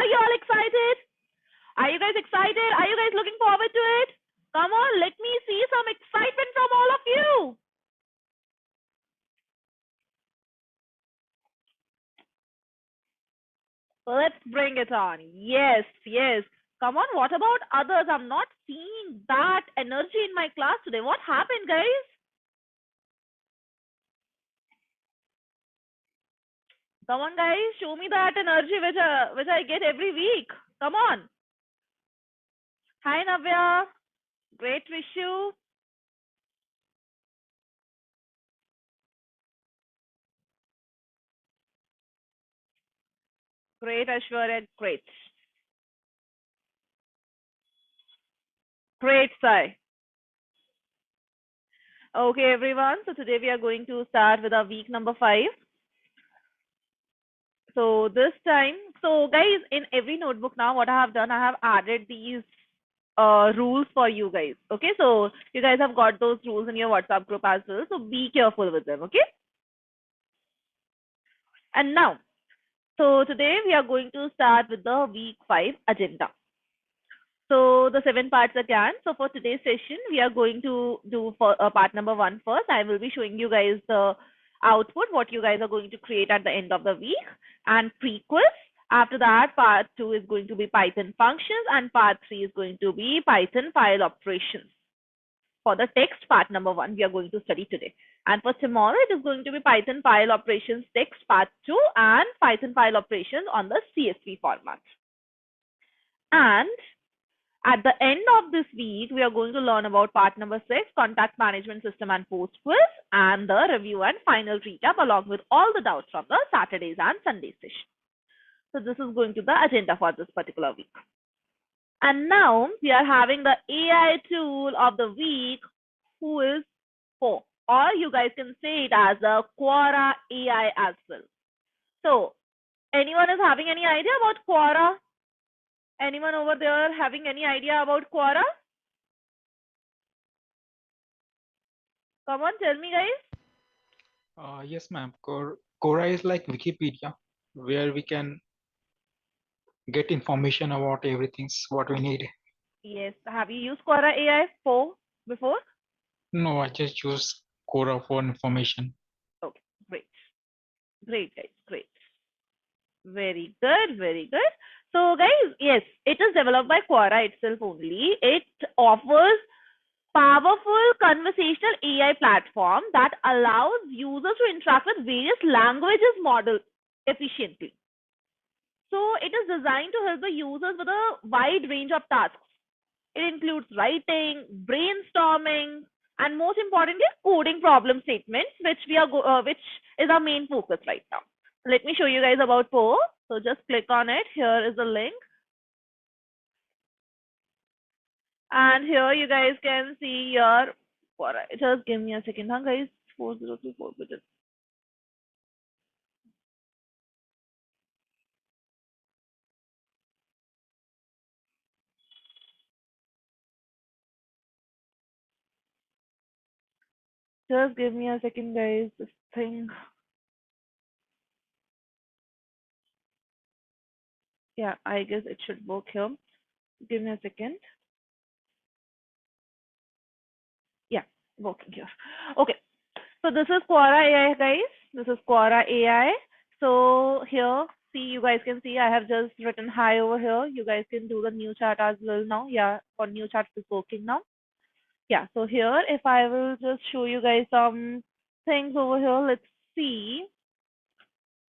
you all excited? Are you guys excited? Are you guys looking forward to it? Come on, let me see some excitement from all of you. Let's bring it on. Yes, yes. Come on, what about others? I'm not seeing that energy in my class today. What happened, guys? Come on, guys, show me that energy which I get every week. Come on. Hi, Navya. Great wish you. Great, Ashwarya. Great. Great, Sai. Okay, everyone. So today we are going to start with our week number 5. So this time, so guys, in every notebook now, what I have done, I have added these rules for you guys. Okay, so you guys have got those rules in your WhatsApp group as well. So be careful with them. Okay. And now, so today we are going to start with the week 5 agenda. So the 7 parts again. So for today's session, we are going to do for part number 1 first. I will be showing you guys the output, what you guys are going to create at the end of the week, and pre-quiz. After that, part 2 is going to be Python functions, and part 3 is going to be Python file operations. For the text, part number 1, we are going to study today. And for tomorrow, it is going to be Python file operations text part 2 and Python file operations on the CSV format. And at the end of this week, we are going to learn about part number 6, contact management system and post quiz, and the review and final recap along with all the doubts from the Saturdays and Sunday session. So this is going to be the agenda for this particular week. And now we are having the AI tool of the week, who is Po, or you guys can say it as the Quora AI as well. So anyone is having any idea about Quora? Anyone over there having any idea about Quora? Come on, tell me, guys. Yes, ma'am. Quora is like Wikipedia, where we can get information about everything what we need. Yes. Have you used Quora AI before? No, I just use Quora for information. Okay, great. Great, guys. Great. Very good, very good. So, guys, yes, it is developed by Quora itself only. It offers powerful conversational AI platform that allows users to interact with various languages models efficiently. So it is designed to help the users with a wide range of tasks. It includes writing, brainstorming, and most importantly, coding problem statements, which is our main focus right now. Let me show you guys about Po. So just click on it. Here is the link. And here you guys can see your, just give me a second, huh, guys? 4034 digits. Just give me a second, guys. This thing. Yeah, I guess it should work here. Give me a second. Yeah, working here. Okay. So this is Quora AI, guys. This is Quora AI. So here, see, you guys can see I have just written hi over here. You guys can do the new chat as well now. Yeah, for new chat is working now. Yeah, so here, if I will just show you guys some things over here, let's see.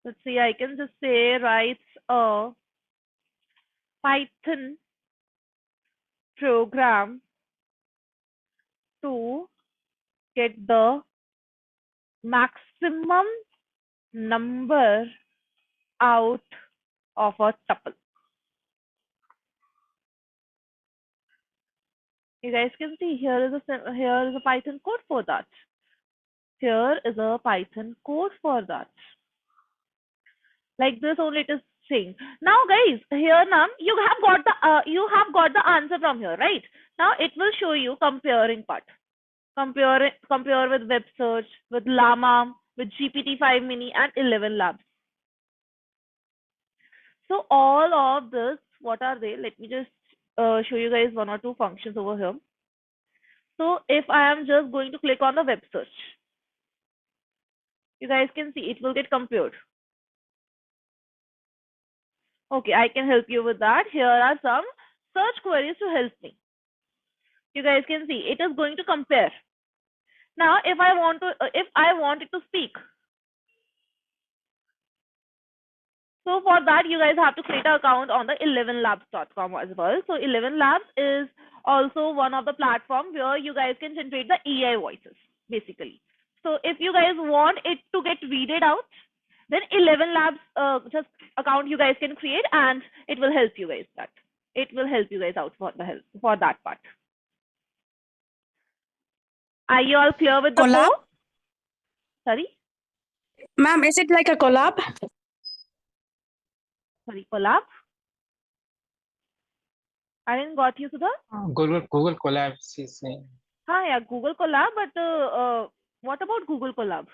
Let's see, I can just say writes a Python program to get the maximum number out of a tuple. You guys can see here is a Python code for that. Here is a Python code for that. Like this only it is saying. Now guys, here now you have got the answer from here, right? Now it will show you comparing part. Compare with web search, with Llama, with GPT-5 mini and 11 labs. So all of this, what are they? Let me just show you guys one or two functions over here. So if I am just going to click on the web search, you guys can see it will get compared. Okay, I can help you with that. Here are some search queries to help me. You guys can see it is going to compare. Now, if I want it to speak, so for that, you guys have to create an account on the 11labs.com as well. So 11 Labs is also one of the platforms where you guys can generate the AI voices, basically. So if you guys want it to get readed out, then 11 Labs just account you guys can create, and it will help you guys that. It will help you guys out for the help for that part. Are you all clear with the Collab? flow? Sorry, Ma'am, is it like a collab? sorry, collab. I didn't got you to the. Google collabs is saying. Yeah, Google Collab, but what about Google Collab?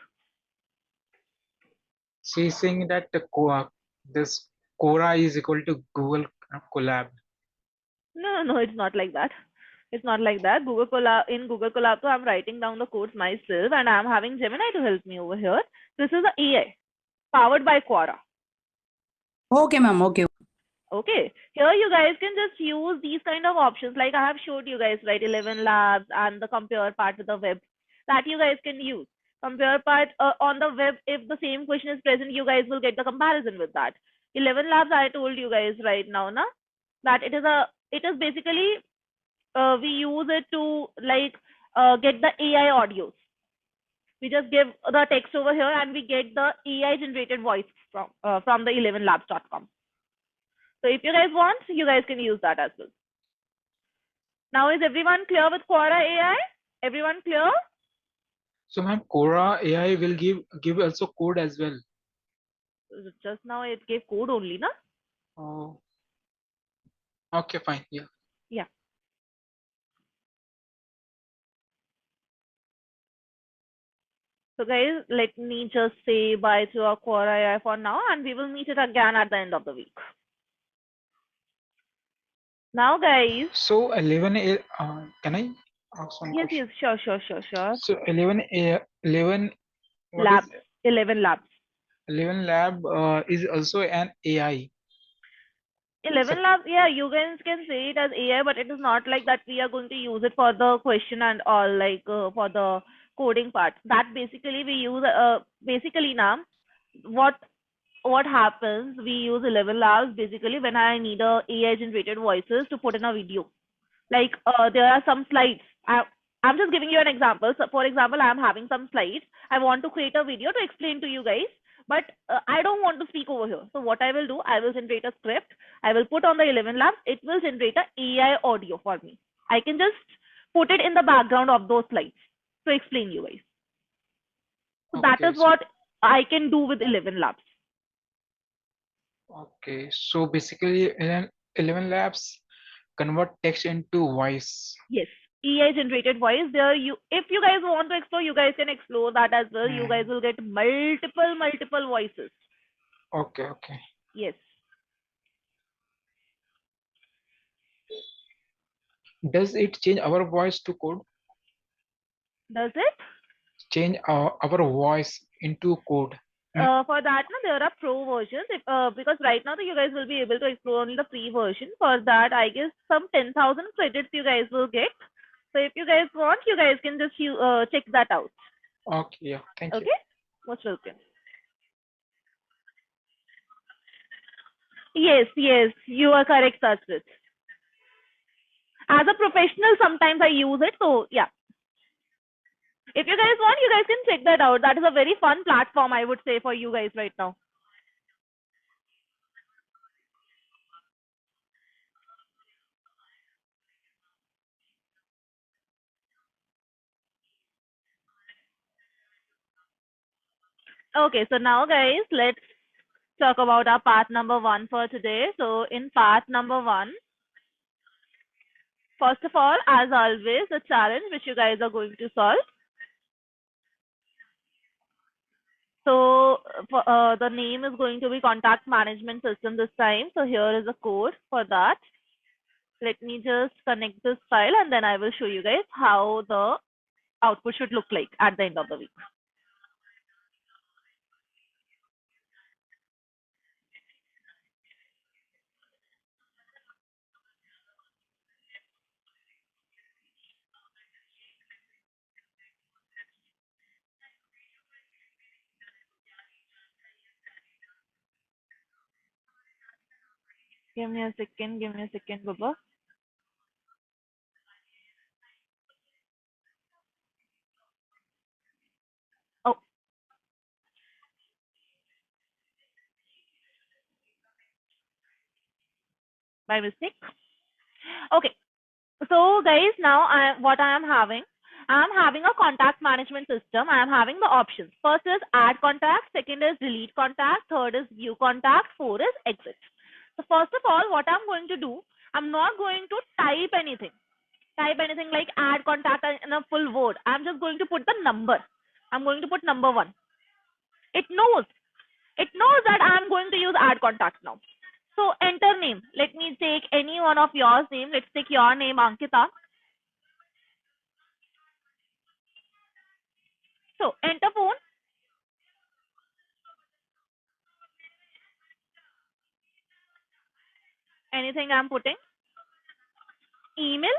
She's saying that this Quora is equal to Google collab. No, it's not like that. It's not like that. In Google Collab, so I'm writing down the codes myself, and I'm having Gemini to help me over here. This is the AI powered by Quora. Okay, ma'am. Okay. Okay, here you guys can just use these kind of options, like I have showed you guys, right? 11 Labs and the compare part with the web that you guys can use. Compare part on the web, if the same question is present, you guys will get the comparison with that. 11 Labs, I told you guys right now, na, that it is basically we use it to like get the AI audios. We just give the text over here and we get the AI generated voice from the 11labs.com. So if you guys want, you guys can use that as well. Now is everyone clear with Quora AI? Everyone clear? So ma'am, Quora AI will give also code as well. Just now it gave code only, na? Oh, okay, fine. Yeah. Yeah. So guys, let me just say bye to our Quora AI for now, and we will meet it again at the end of the week. Now, guys. So 11 can I ask one Yes, question? yes, sure. So 11 what Labs, is 11 labs. 11 lab is also an AI. 11 Sec- labs, yeah, you guys can say it as AI, but it is not like that we are going to use it for the question and all, like for the coding part. That basically we use, basically now, what what happens, we use 11 labs basically when I need a AI generated voices to put in a video. Like there are some slides. I'm just giving you an example. So for example, I'm having some slides. I want to create a video to explain to you guys, but I don't want to speak over here. So what I will do, I will generate a script. I will put on the 11 labs. It will generate a AI audio for me. I can just put it in the background of those slides to explain you guys. So that okay, is what I can do with 11 labs. so basically 11 labs convert text into voice. Yes. AI generated voice. There you if you guys want to explore, you guys can explore that as well. You guys will get multiple voices. Okay. Yes. Does it change our voice to code? Does it? Change our voice into code. For that, no, there are pro versions. Because right now you guys will be able to explore only the free version. For that, I guess some 10,000 credits you guys will get. So if you guys want, you guys can just check that out. Okay, yeah, thank you. Okay? Most welcome. Yes, you are correct, Sasrit. As a professional, sometimes I use it. So yeah. If you guys want, you guys can check that out. That is a very fun platform, I would say, for you guys right now. Okay, so now guys, let's talk about our part number 1 for today. So in part number 1, first of all, as always, the challenge which you guys are going to solve. So the name is going to be contact management system this time. So here is a code for that. Let me just connect this file and then I will show you guys how the output should look like at the end of the week. Give me a second, Baba. Oh, by mistake. Okay. So guys, now what I am having a contact management system. I am having the options. First is add contact, second is delete contact, third is view contact, four is exit. So first of all, what I'm going to do, I'm not going to type anything like add contact in a full word. I'm just going to put the number. I'm going to put number 1. It knows that I'm going to use add contact now. So enter name. Let me take any one of yours name. Let's take your name, Ankita. So enter phone. Anything I'm putting. Email.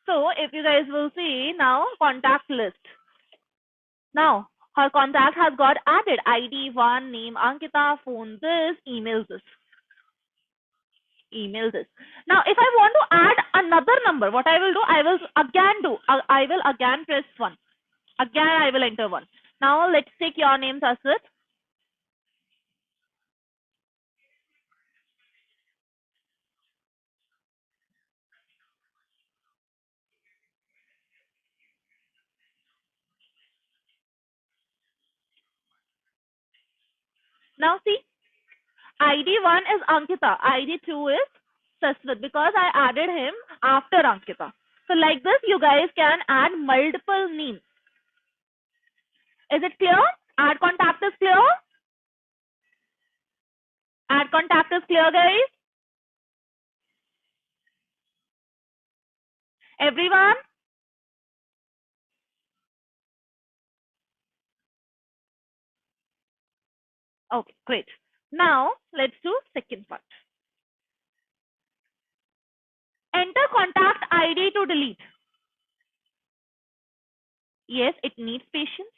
So if you guys will see now, contact list. Now her contact has got added. ID 1, name Ankita, phone this, email this. Email this. Now if I want to add another number, what I will do, I will again press 1. Again I will enter 1. Now let's take your name, Sasit. Now see, ID 1 is Ankita, ID 2 is Saswat, because I added him after Ankita. So like this, you guys can add multiple names. Is it clear? Add contact is clear? Add contact is clear, guys? Everyone? Okay, great. Now let's do second part. Enter contact ID to delete. Yes, it needs patience.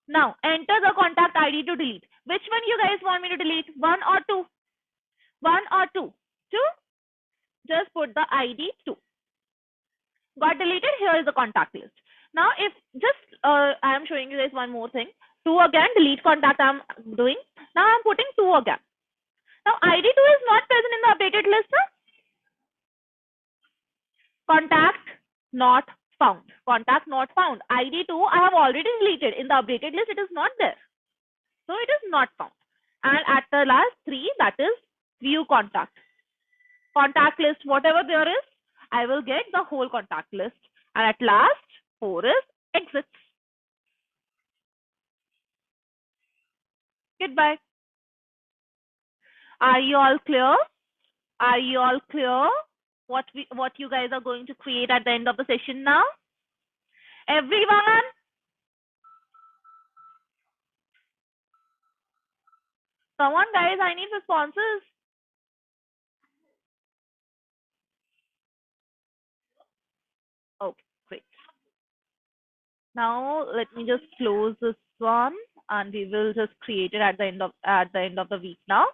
Now enter the contact ID to delete. Which one you guys want me to delete? 1 or 2? 1 or 2? 2? Just put the ID 2. Got deleted. Here is the contact list. Now if just I am showing you guys one more thing. 2 again, delete contact I'm doing. Now I'm putting 2 again. Now ID 2 is not present in the updated list. Contact not found. Contact not found. ID 2 I have already deleted. In the updated list it is not there. So it is not found. And at the last 3, that is view contact. Contact list, whatever there is, I will get the whole contact list. And at last, 4 is exits. Goodbye. Are you all clear? Are you all clear what you guys are going to create at the end of the session now? Everyone? Come on, guys. I need responses. Okay, great. Now let me just close this one, and we will just create it at the end of the week now.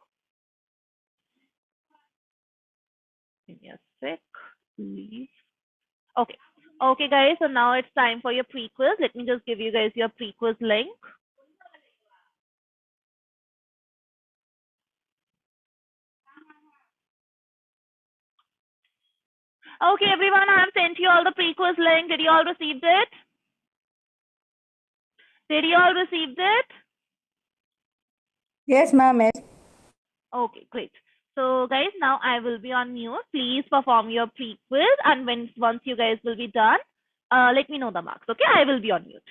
Give me a sec, please. Okay. Okay, guys. So now it's time for your pre-quiz. Let me just give you guys your pre-quiz link. Okay, everyone. I have sent you all the pre-quiz link. Did you all receive it? Did you all receive it? Yes, ma'am. Yes. Okay, great. So guys, now I will be on mute. Please perform your pre-quiz, and once you guys will be done, let me know the marks. Okay, I will be on mute.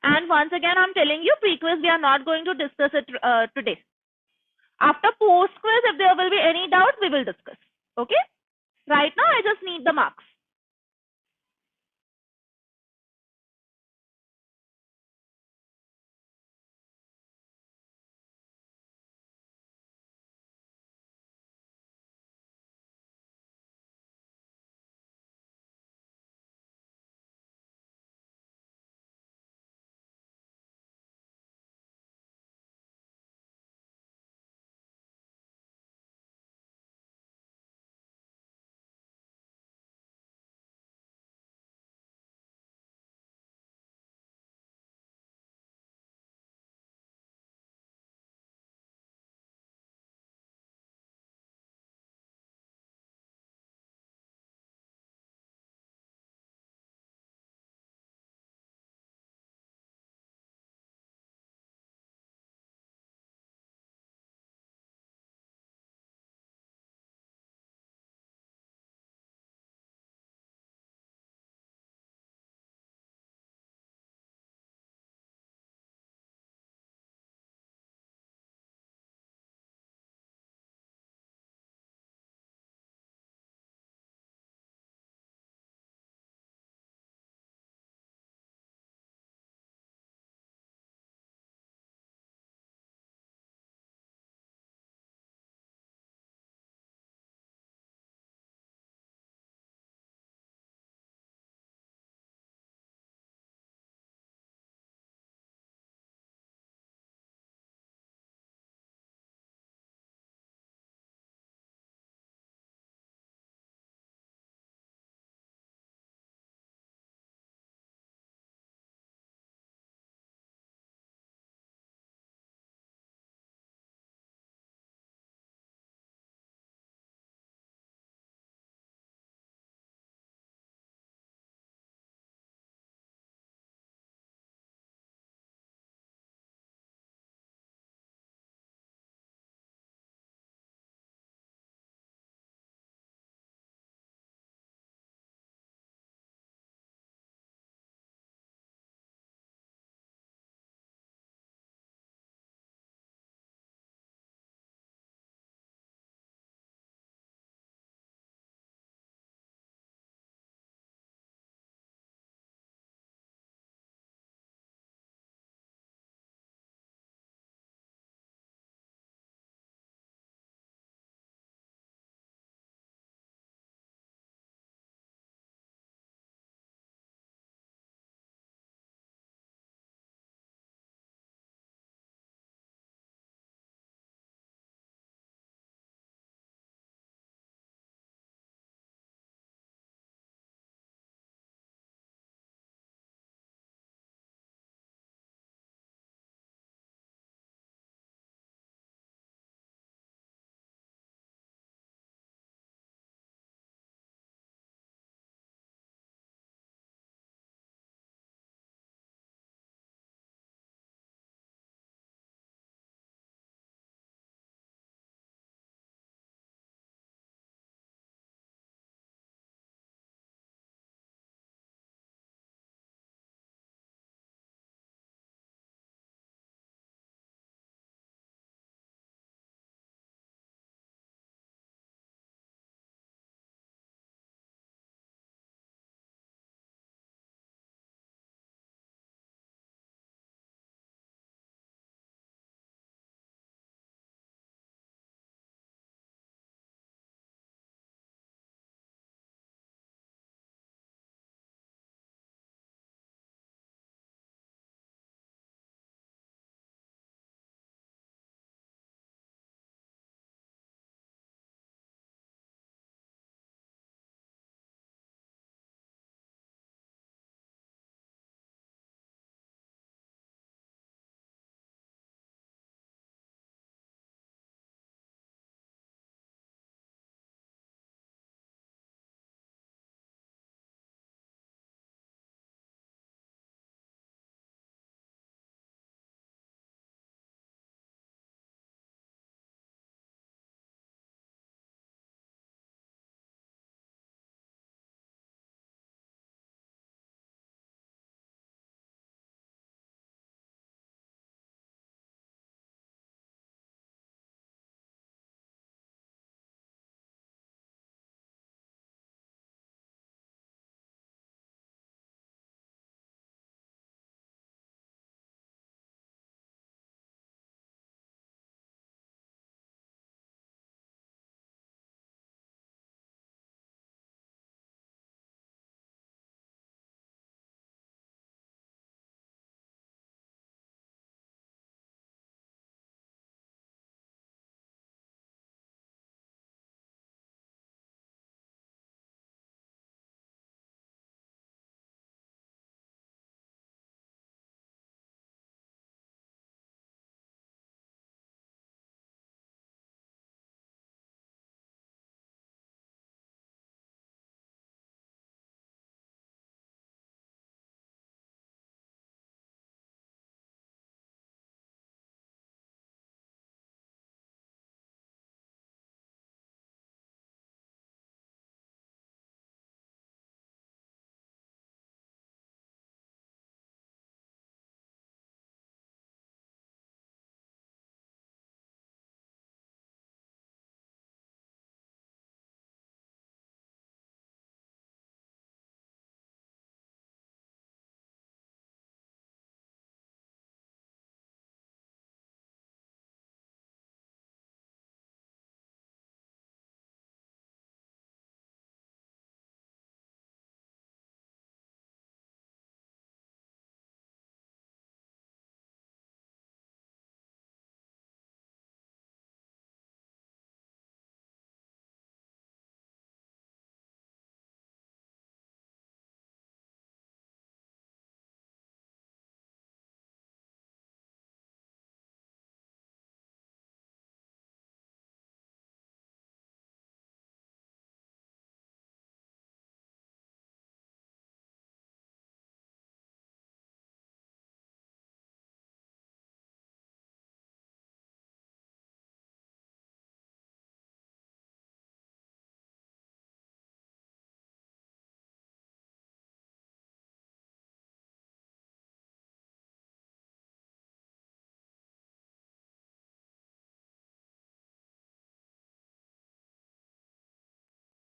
And once again, I'm telling you, pre-quiz we are not going to discuss it today. After post-quiz, if there will be any doubts, we will discuss. Okay. Right now, I just need the marks.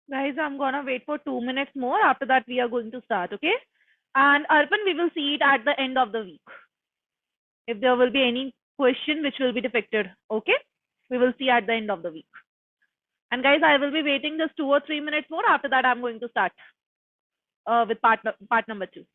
Guys, I'm gonna wait for 2 minutes more. After that, we are going to start, okay? And Arpan, we will see it at the end of the week. If there will be any question which will be defected, okay? We will see at the end of the week. And guys, I will be waiting just 2 or 3 minutes more. After that, I'm going to start with part number 2.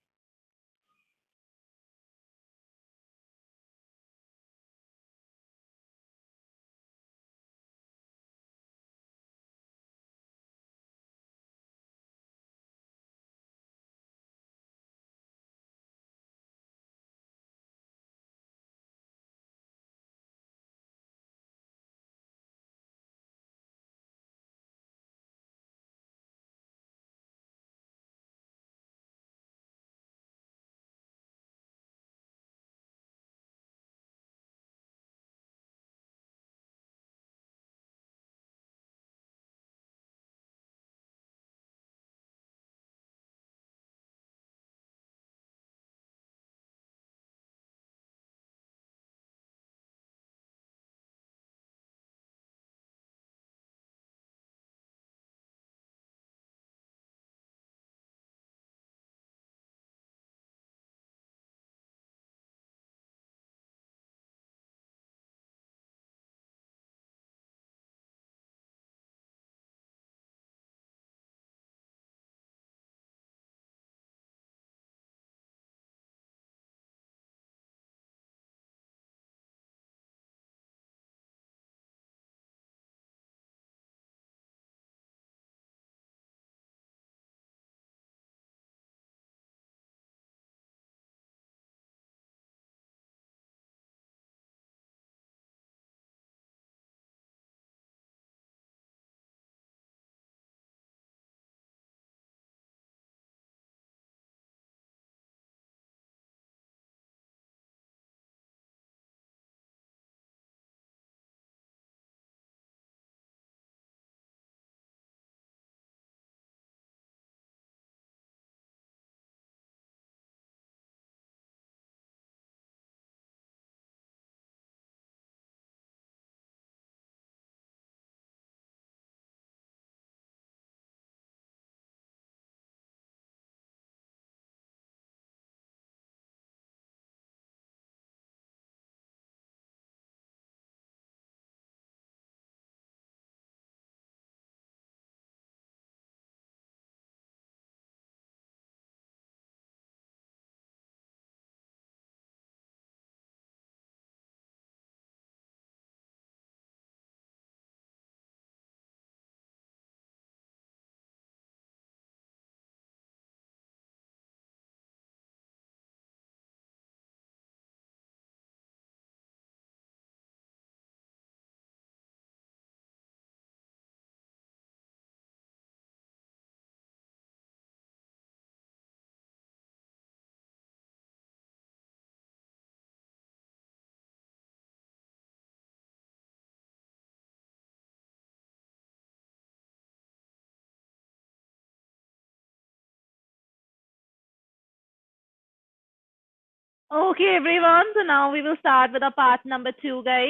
Okay, everyone. So now we will start with the part number 2, guys.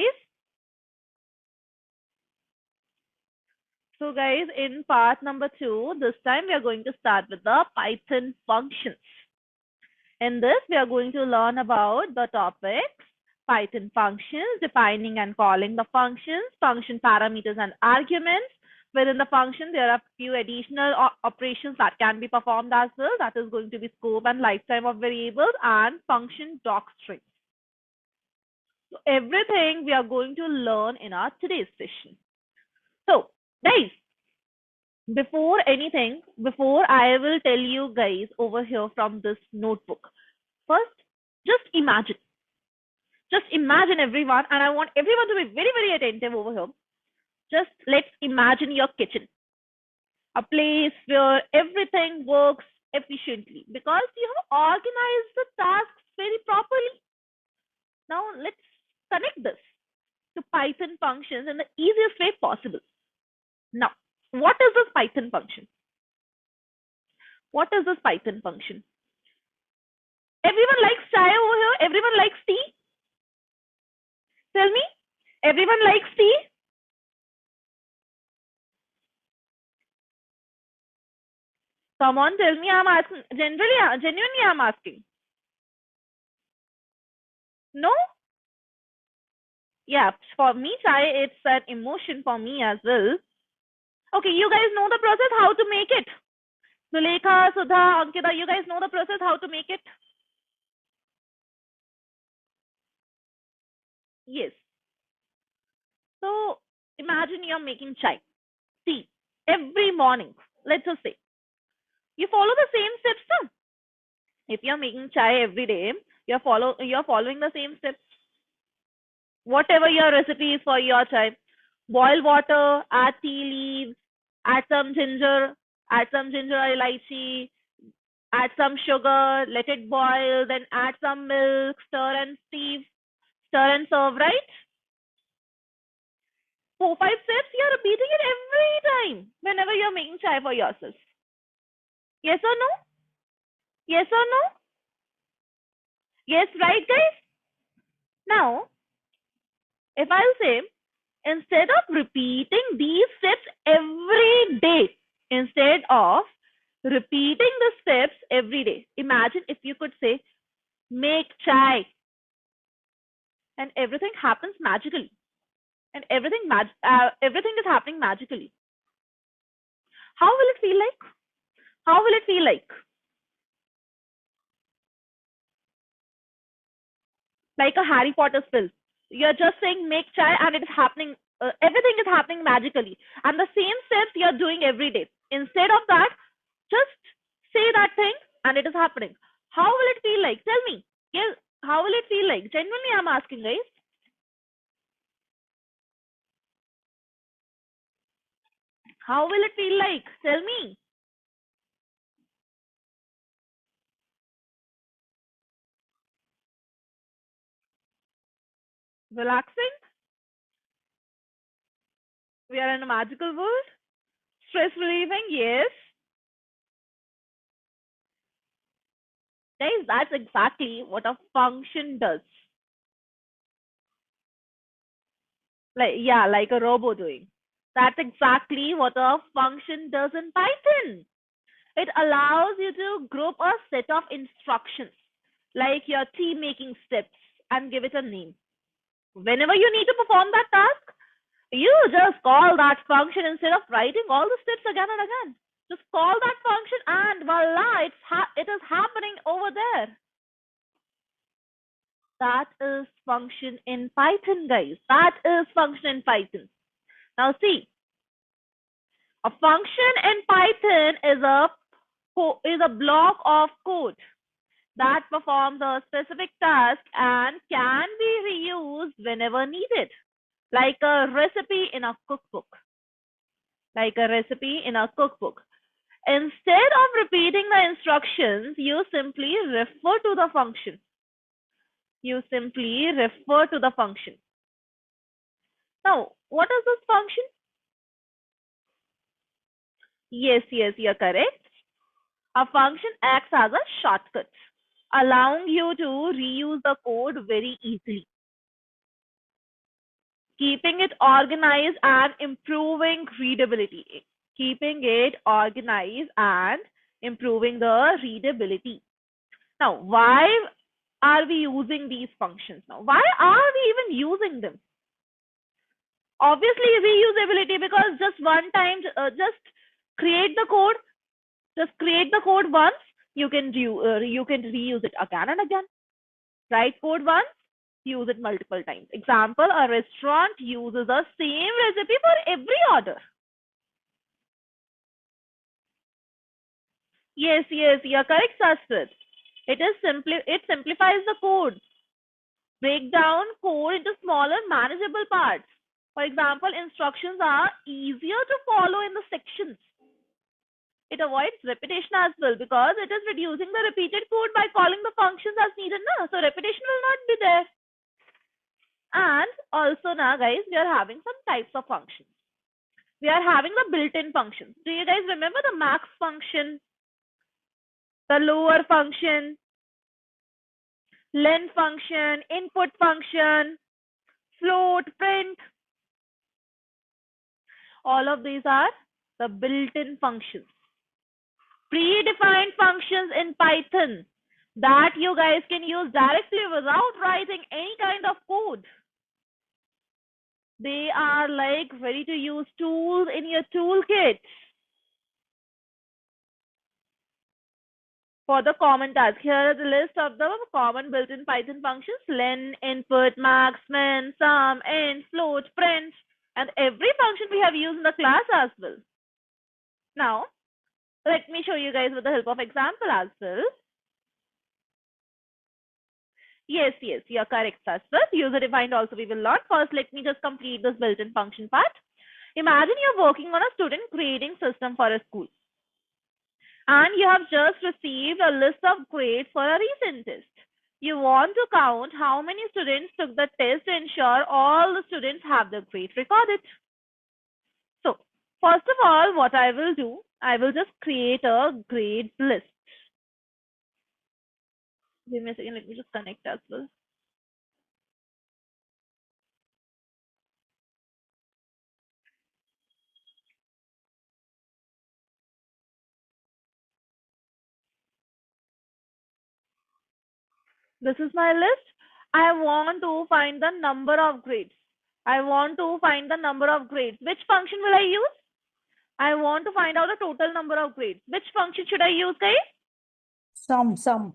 So guys, in part number 2, this time we are going to start with the Python functions. In this, we are going to learn about the topics, Python functions, defining and calling the functions, function parameters and arguments. Within the function, there are few additional operations that can be performed as well. That is going to be scope and lifetime of variables and function docstring. So everything we are going to learn in our today's session. So guys, before anything, before I will tell you guys over here from this notebook, first, just imagine. Just imagine everyone, and I want everyone to be very, very attentive over here. Just let's imagine your kitchen, a place where everything works efficiently because you have organized the tasks very properly. Now, let's connect this to Python functions in the easiest way possible. Now, what is this Python function? What is this Python function? Everyone likes chai over here? Everyone likes tea? Tell me. Everyone likes tea? Come on, tell me. I'm asking. Genuinely, I'm asking. No? Yeah, for me, chai, it's an emotion for me as well. Okay, you guys know the process how to make it. Sulekha, Sudha, Ankita, you guys know the process how to make it? Yes. So imagine you're making chai. See, every morning, let's just say, you follow the same steps. Huh? If you're making chai every day, you're following the same steps. Whatever your recipe is for your chai, boil water, add tea leaves, add some ginger, or elaichi, add some sugar, let it boil, then add some milk, stir and serve, right? 4, 5 steps, you're repeating it every time whenever you're making chai for yourself. Yes or no? Yes or no? Yes, right, guys? Now, if I'll say, instead of repeating these steps every day, instead of repeating the steps every day, imagine if you could say, make chai, and everything happens magically. And everything is happening magically. How will it feel like? How will it feel like? Like a Harry Potter spell. You're just saying make chai and it is happening. Everything is happening magically, and the same steps you're doing every day. Instead of that, just say that thing and it is happening. How will it feel like? Tell me. Yes. How will it feel like? Genuinely, I'm asking, guys. How will it feel like? Tell me. Relaxing? We are in a magical world. Stress relieving? Yes. Guys, that's exactly what a function does. Like a robo doing. That's exactly what a function does in Python. It allows you to group a set of instructions, like your tea making steps, and give it a name. Whenever you need to perform that task, you just call that function instead of writing all the steps again and again. Just call that function and voila, it is happening over there. That is function in Python, guys. That is function in Python. Now see, a function in Python is a block of code that performs a specific task and can be reused whenever needed, like a recipe in a cookbook. Like a recipe in a cookbook. Instead of repeating the instructions, you simply refer to the function. You simply refer to the function. Now, what is this function? Yes, you're correct. A function acts as a shortcut, allowing you to reuse the code very easily, keeping it organized and improving readability. Keeping it organized and improving the readability. Now, why are we using these functions now? Why are we even using them? Obviously, reusability, because just one time, just create the code, once, you can reuse it again and again. Write code once, use it multiple times. Example, a restaurant uses the same recipe for every order. Yes, you're correct, Sastrit. It simplifies the code. Break down code into smaller manageable parts. For example, instructions are easier to follow in the sections. It avoids repetition as well because it is reducing the repeated code by calling the functions as needed. So repetition will not be there. And also now, guys, we are having some types of functions. We are having the built-in functions. Do you guys remember the max function, the lower function, len function, input function, float, print? All of these are the built-in functions. predefined functions in Python that you guys can use directly without writing any kind of code. They are like ready to use tools in your toolkit for the common task. Here is the list of the common built-in Python functions: len, input, max, min, sum, int, float, print, and every function we have used in the class as well. Now, let me show you guys with the help of example as well. Yes, you're correct, Saswat. User defined also we will learn. First, let me just complete this built-in function part. Imagine you're working on a student grading system for a school, and you have just received a list of grades for a recent test. You want to count how many students took the test to ensure all the students have their grade recorded. So, first of all, what I will do, I will just create a grades list. Give me a second, let me just connect as well. This is my list. I want to find the number of grades. I want to find the number of grades. Which function will I use? I want to find out the total number of grades. Which function should I use, guys? Sum.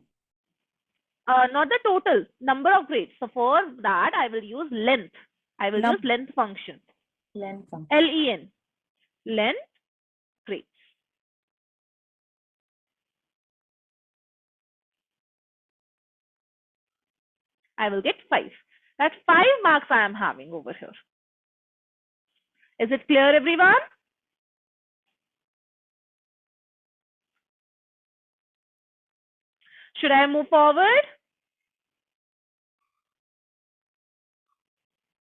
Not the total, number of grades. So for that, I will use length. I will use length function. Length function. Len. Length grades. I will get 5. That's 5 marks I am having over here. Is it clear, everyone? Should I move forward?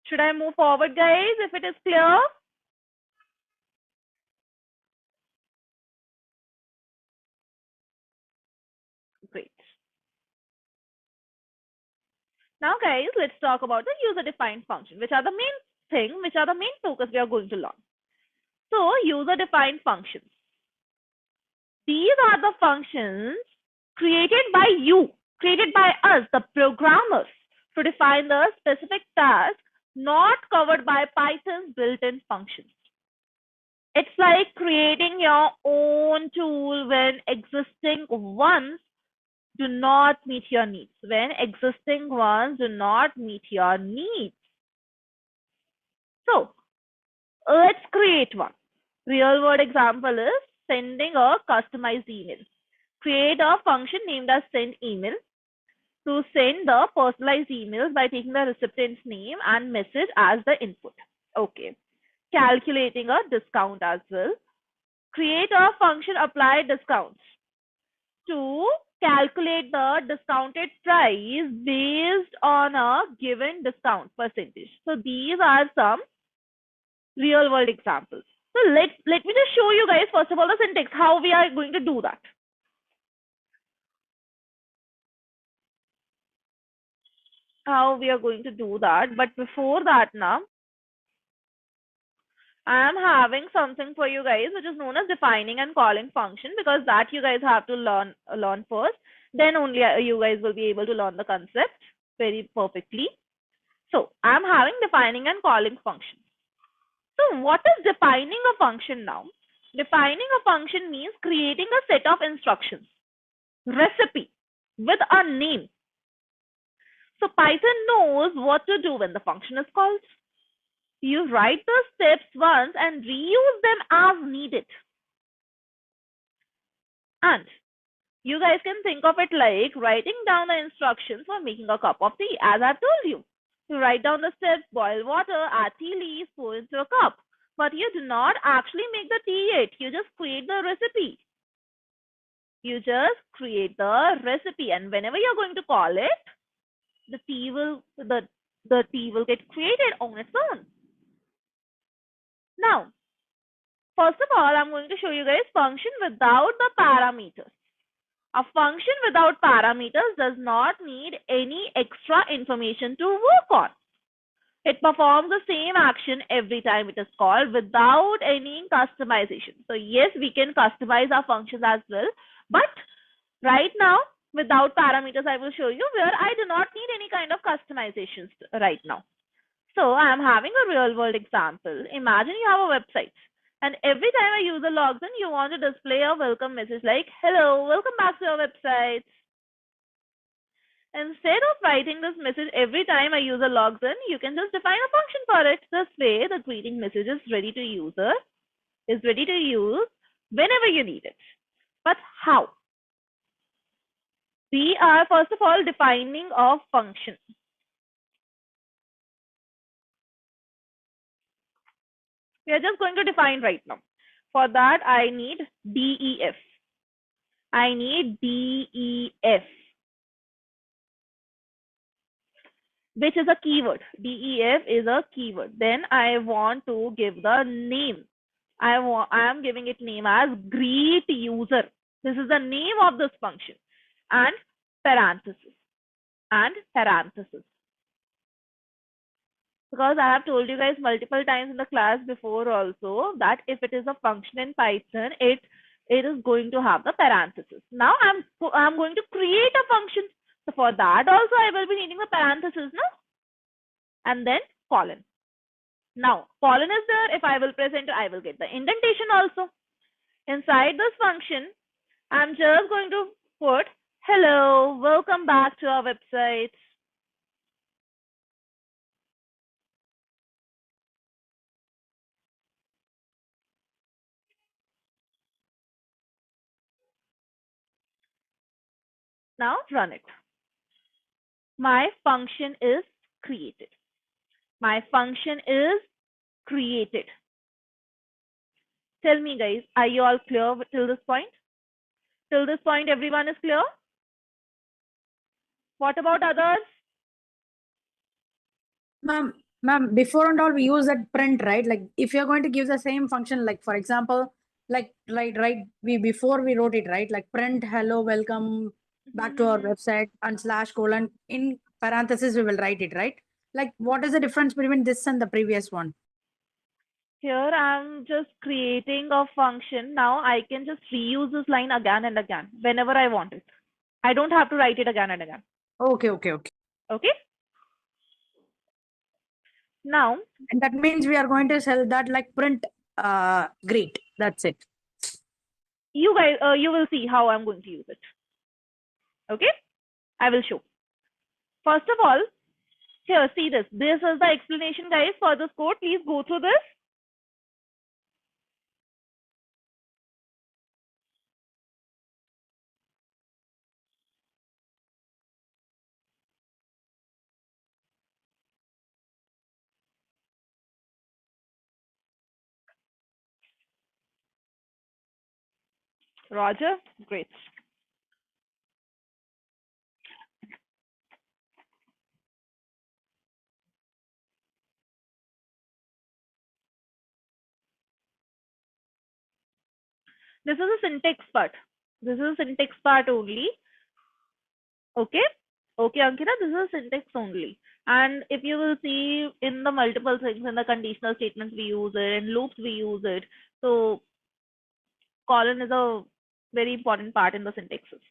Should I move forward, guys, if it is clear? Great. Now, guys, let's talk about the user-defined function, which are the main focus we are going to learn. So, user-defined functions. These are the functions created by you, created by us, the programmers, to define the specific task not covered by Python's built-in functions. It's like creating your own tool when existing ones do not meet your needs. When existing ones do not meet your needs. So, let's create one. Real world example is sending a customized email. Create a function named as send email to send the personalized emails by taking the recipient's name and message as the input. Okay. Calculating a discount as well. Create a function apply discounts to calculate the discounted price based on a given discount percentage. So these are some real world examples. So let me just show you guys first of all the syntax, how we are going to do that. How we are going to do that. But before that now, I am having something for you guys which is known as defining and calling function, because that you guys have to learn first. Then only you guys will be able to learn the concept very perfectly. So I'm having defining and calling function. So what is defining a function now? Defining a function means creating a set of instructions, recipe with a name. So Python knows what to do when the function is called. You write the steps once and reuse them as needed. And you guys can think of it like writing down the instructions for making a cup of tea, as I've told you. You write down the steps, boil water, add tea leaves, pour into a cup. But you do not actually make the tea yet. You just create the recipe. You just create the recipe, and whenever you're going to call it, the tea will get created on its own. Now, first of all, I'm going to show you guys function without the parameters. A function without parameters does not need any extra information to work on. It performs the same action every time it is called without any customization. So yes, we can customize our functions as well, but right now, without parameters, I will show you where I do not need any kind of customizations right now. So I am having a real world example. Imagine you have a website and every time a user logs in, you want to display a welcome message like, hello, welcome back to your website. Instead of writing this message every time a user logs in, you can just define a function for it. This way, the greeting message is ready to use whenever you need it. But how? We are first of all defining a function. We are just going to define right now. For that, I need def. I need def, which is a keyword. Def is a keyword. Then I want to give the name. I am giving it name as greet user. This is the name of this function, and parenthesis. Because I have told you guys multiple times in the class before also that if it is a function in Python, it is going to have the parenthesis. Now I'm going to create a function. So for that also I will be needing the parenthesis, no? And then colon. Now colon is there. If I will press enter, I will get the indentation also. Inside this function, I'm just going to put hello, welcome back to our website. Now run it. My function is created. My function is created. Tell me guys, are you all clear till this point? Till this point, everyone is clear? What about others? Ma'am, before and all, we use that print, right? Like if you're going to give the same function, like for example, like right, before we wrote it, right? Like print hello, welcome back to our website and /: in parentheses, we will write it, right? Like what is the difference between this and the previous one? Here I'm just creating a function. Now I can just reuse this line again and again whenever I want it. I don't have to write it again and again. Okay. Okay? Now, And that means we are going to sell that like print greet. That's it. you guys, you will see how I'm going to use it. Okay? I will show. First of all, here, see this. This is the explanation, guys, for this code. Please go through this. Roger, great. This is a syntax part. This is a syntax part only. Okay? Okay, Ankita, this is a syntax only. And if you will see in the multiple things, in the conditional statements we use it, in loops we use it. So colon is a very important part in the syntaxes.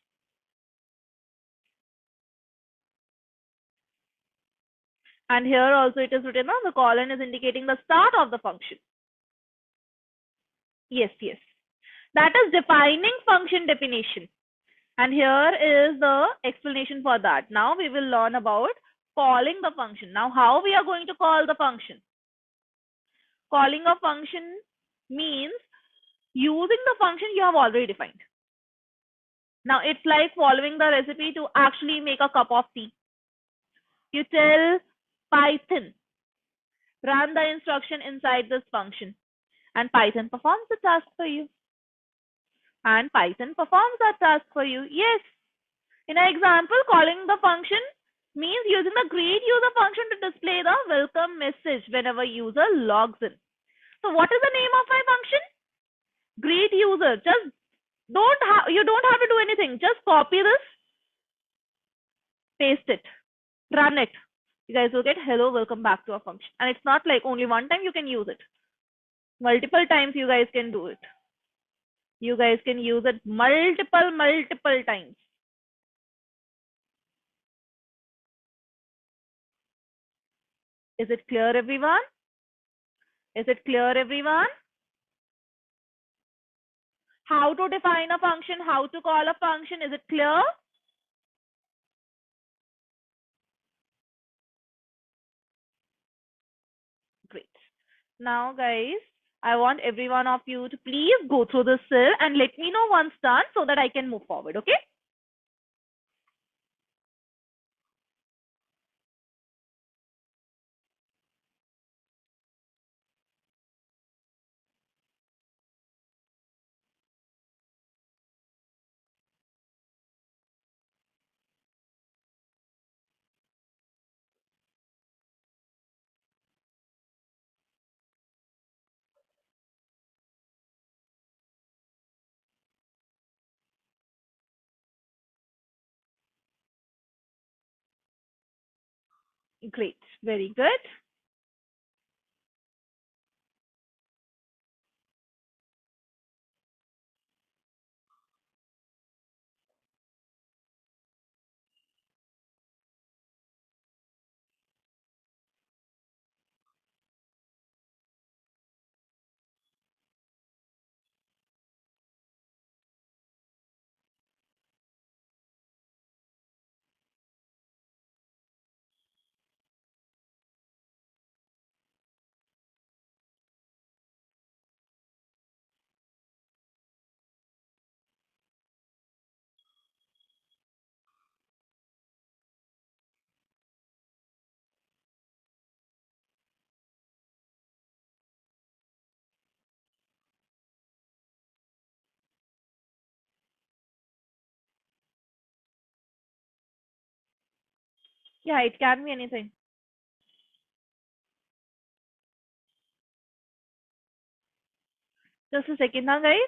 And here also it is written, the colon is indicating the start of the function. Yes. That is defining function definition. And here is the explanation for that. Now we will learn about calling the function. Now how we are going to call the function? Calling a function means using the function you have already defined. Now it's like following the recipe to actually make a cup of tea. You tell Python, run the instruction inside this function, and Python performs the task for you. And Python performs that task for you. Yes. In an example, calling the function means using the greet user function to display the welcome message whenever user logs in. So what is the name of my function? Greet user. Just you don't have to do anything. Just copy this, paste it, run it. You guys will get hello, welcome back to a function. And it's not like only one time you can use it. Multiple times you guys can do it. You guys can use it multiple times. Is it clear, everyone? Is it clear, everyone? How to define a function, how to call a function, is it clear? Great. Now, guys, I want every one of you to please go through the cell and let me know once done so that I can move forward, okay? Great. Very good. Yeah, it can be anything. Just a second now, guys.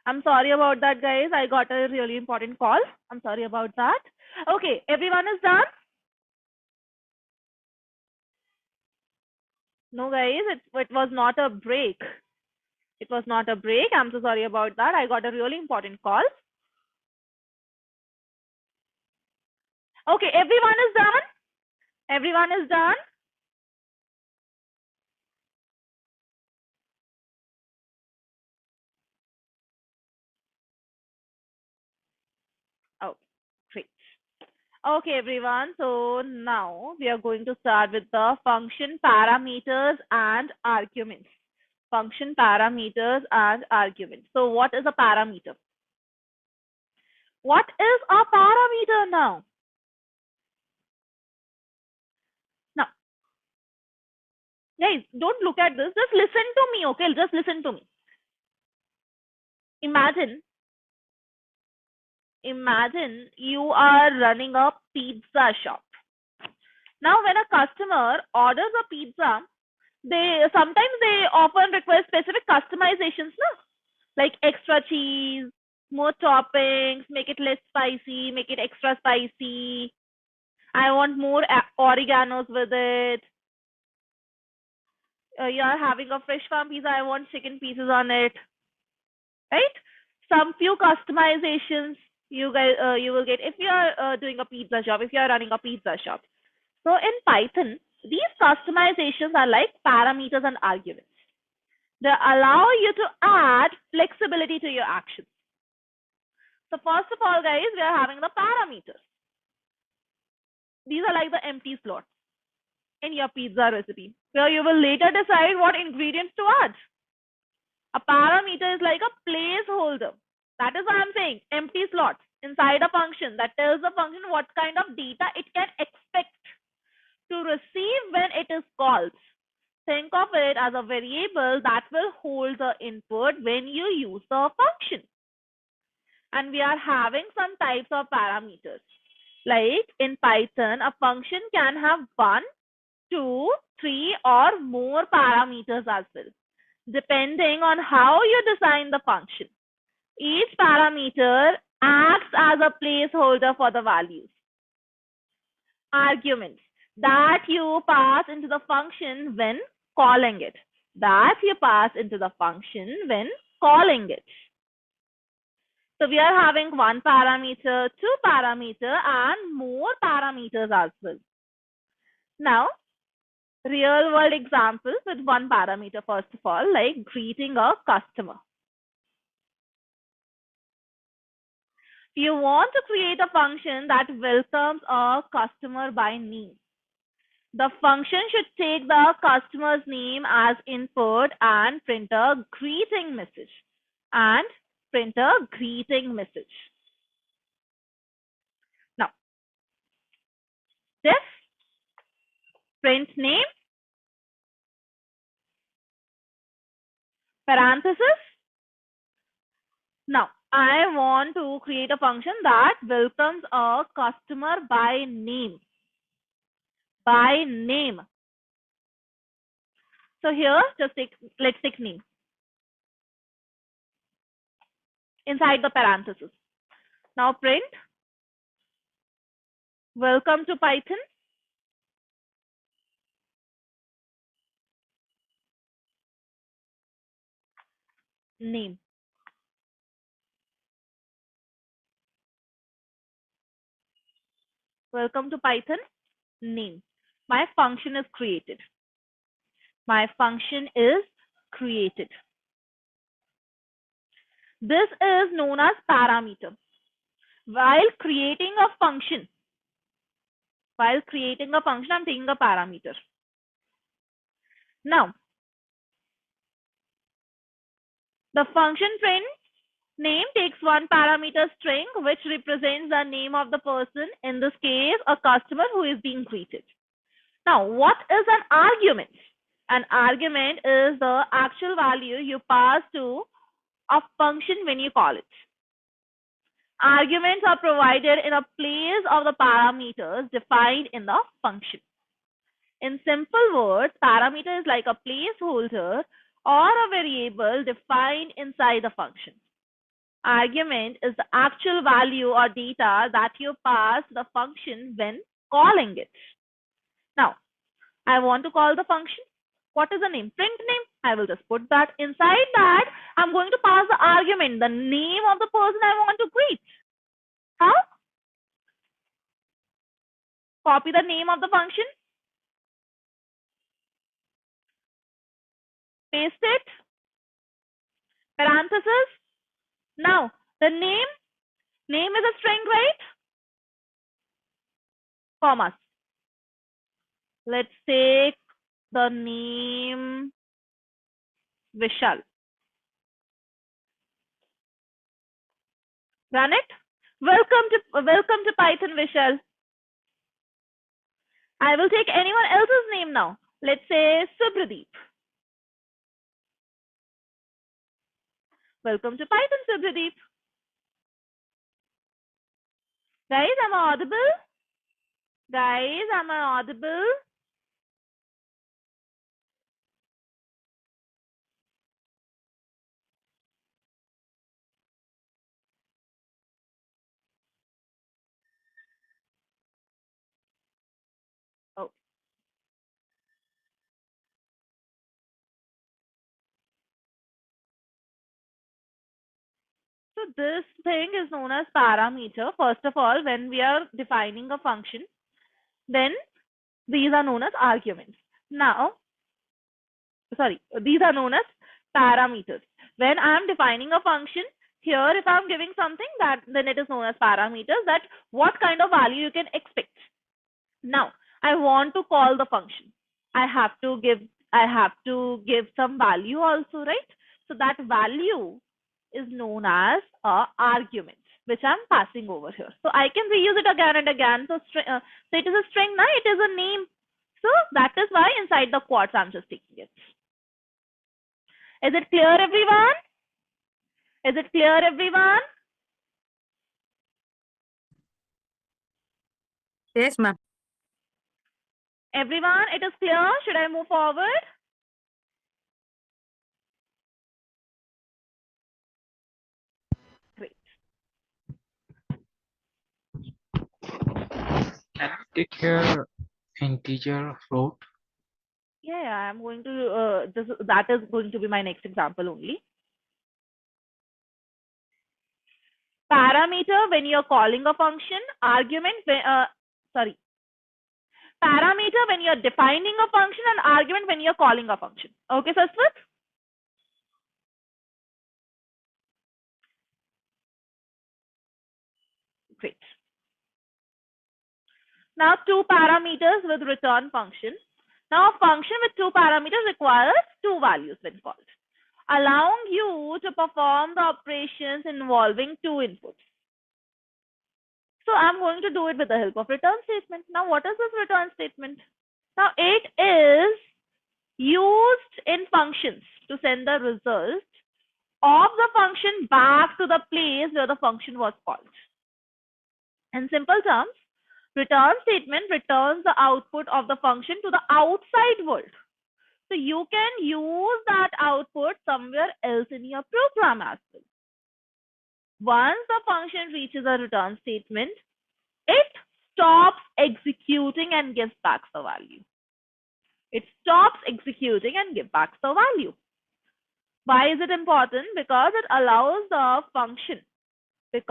I'm sorry about that, guys. I got a really important call. I'm sorry about that. Okay, everyone is done? No, guys, it was not a break. It was not a break. I'm so sorry about that. I got a really important call. Okay, everyone is done? Everyone is done? Oh, great. Okay, everyone. So now we are going to start with the function parameters and arguments. Function parameters and arguments. So what is a parameter? What is a parameter now? Now, guys, don't look at this. Just listen to me, okay? Just listen to me. Imagine you are running a pizza shop. Now, when a customer orders a pizza, they often request specific customizations, no? Like extra cheese, more toppings, make it less spicy, make it extra spicy. I want more oreganos with it. You are having a fish farm pizza, I want chicken pieces on it, right? Some few customizations you will get if you are doing a pizza shop, if you are running a pizza shop. So in Python, these customizations are like parameters and arguments. They allow you to add flexibility to your actions. So first of all, guys, we are having the parameters. These are like the empty slots in your pizza recipe, where you will later decide what ingredients to add. A parameter is like a placeholder. That is what I'm saying. Empty slots inside a function that tells the function what kind of data it can expect to receive when it is called. Think of it as a variable that will hold the input when you use the function. And we are having some types of parameters. Like in Python, a function can have 1, 2, 3, or more parameters as well, depending on how you design the function. Each parameter acts as a placeholder for the values. Arguments that you pass into the function when calling it. That you pass into the function when calling it. So we are having 1 parameter, 2 parameter, and more parameters as well. Now, real world examples with 1 parameter, first of all, like greeting a customer. You want to create a function that welcomes a customer by name. The function should take the customer's name as input and print a greeting message. And print a greeting message. Now, this print name, parenthesis. Now, I want to create a function that welcomes a customer by name. By name. So here, let's take name inside the parenthesis. Now print welcome to Python. Name. Welcome to Python. Name. My function is created. My function is created. This is known as parameter. While creating a function, I'm taking a parameter. Now, the function print name takes 1 parameter string, which represents the name of the person, in this case, a customer who is being greeted. Now, what is an argument? An argument is the actual value you pass to a function when you call it. Arguments are provided in a place of the parameters defined in the function. In simple words, parameter is like a placeholder or a variable defined inside the function. Argument is the actual value or data that you pass the function when calling it. Now, I want to call the function. What is the name? Print name. I will just put that. Inside that, I'm going to pass the argument, the name of the person I want to greet. How? Copy the name of the function. Paste it. Parenthesis. Now, the name is a string, right? Commas. Let's take the name Vishal. Run it. Welcome to Python, Vishal. I will take anyone else's name now. Let's say Subradeep. Welcome to Python, Subradeep. Guys, am I audible? Guys, am I audible? Oh. So this thing is known as parameter. First of all, when we are defining a function, then these are known as arguments. Now, sorry, these are known as parameters. When I'm defining a function, here if I'm giving something, that then it is known as parameters, that what kind of value you can expect. Now, I want to call the function. I have to give some value also, right? So that value is known as a argument, which I'm passing over here. So I can reuse it again and again. So it is a string now, it is a name. So that is why inside the quotes I'm just taking it. Is it clear, everyone? Is it clear, everyone? Yes, ma'am. Everyone, it is clear. Should I move forward? Great. Can we take here integer float? Yeah, I'm going to that is going to be my next example only. Parameter when you're calling a function, argument when parameter when you're defining a function, and argument when you're calling a function. Okay, Saswat? Great. Now two parameters with return function. Now a function with two parameters requires two values when called, allowing you to perform the operations involving two inputs. So I'm going to do it with the help of return statement. Now what is this return statement? Now it is used in functions to send the result of the function back to the place where the function was called. In simple terms, return statement returns the output of the function to the outside world. So you can use that output somewhere else in your program as well. Once the function reaches a return statement, it stops executing and gives back the value. It stops executing and gives back the value. Why is it important? Because it allows the function to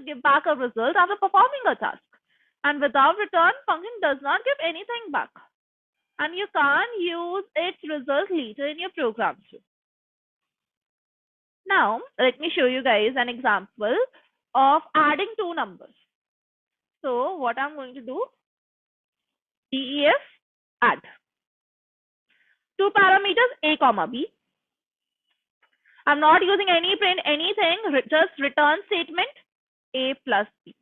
give back a result after performing a task. And without return, function does not give anything back. And you can't use its result later in your program too. Now, let me show you guys an example of adding two numbers. So what I'm going to do, def add. Two parameters, a comma b. I'm not using any print, anything, just return statement, a plus b.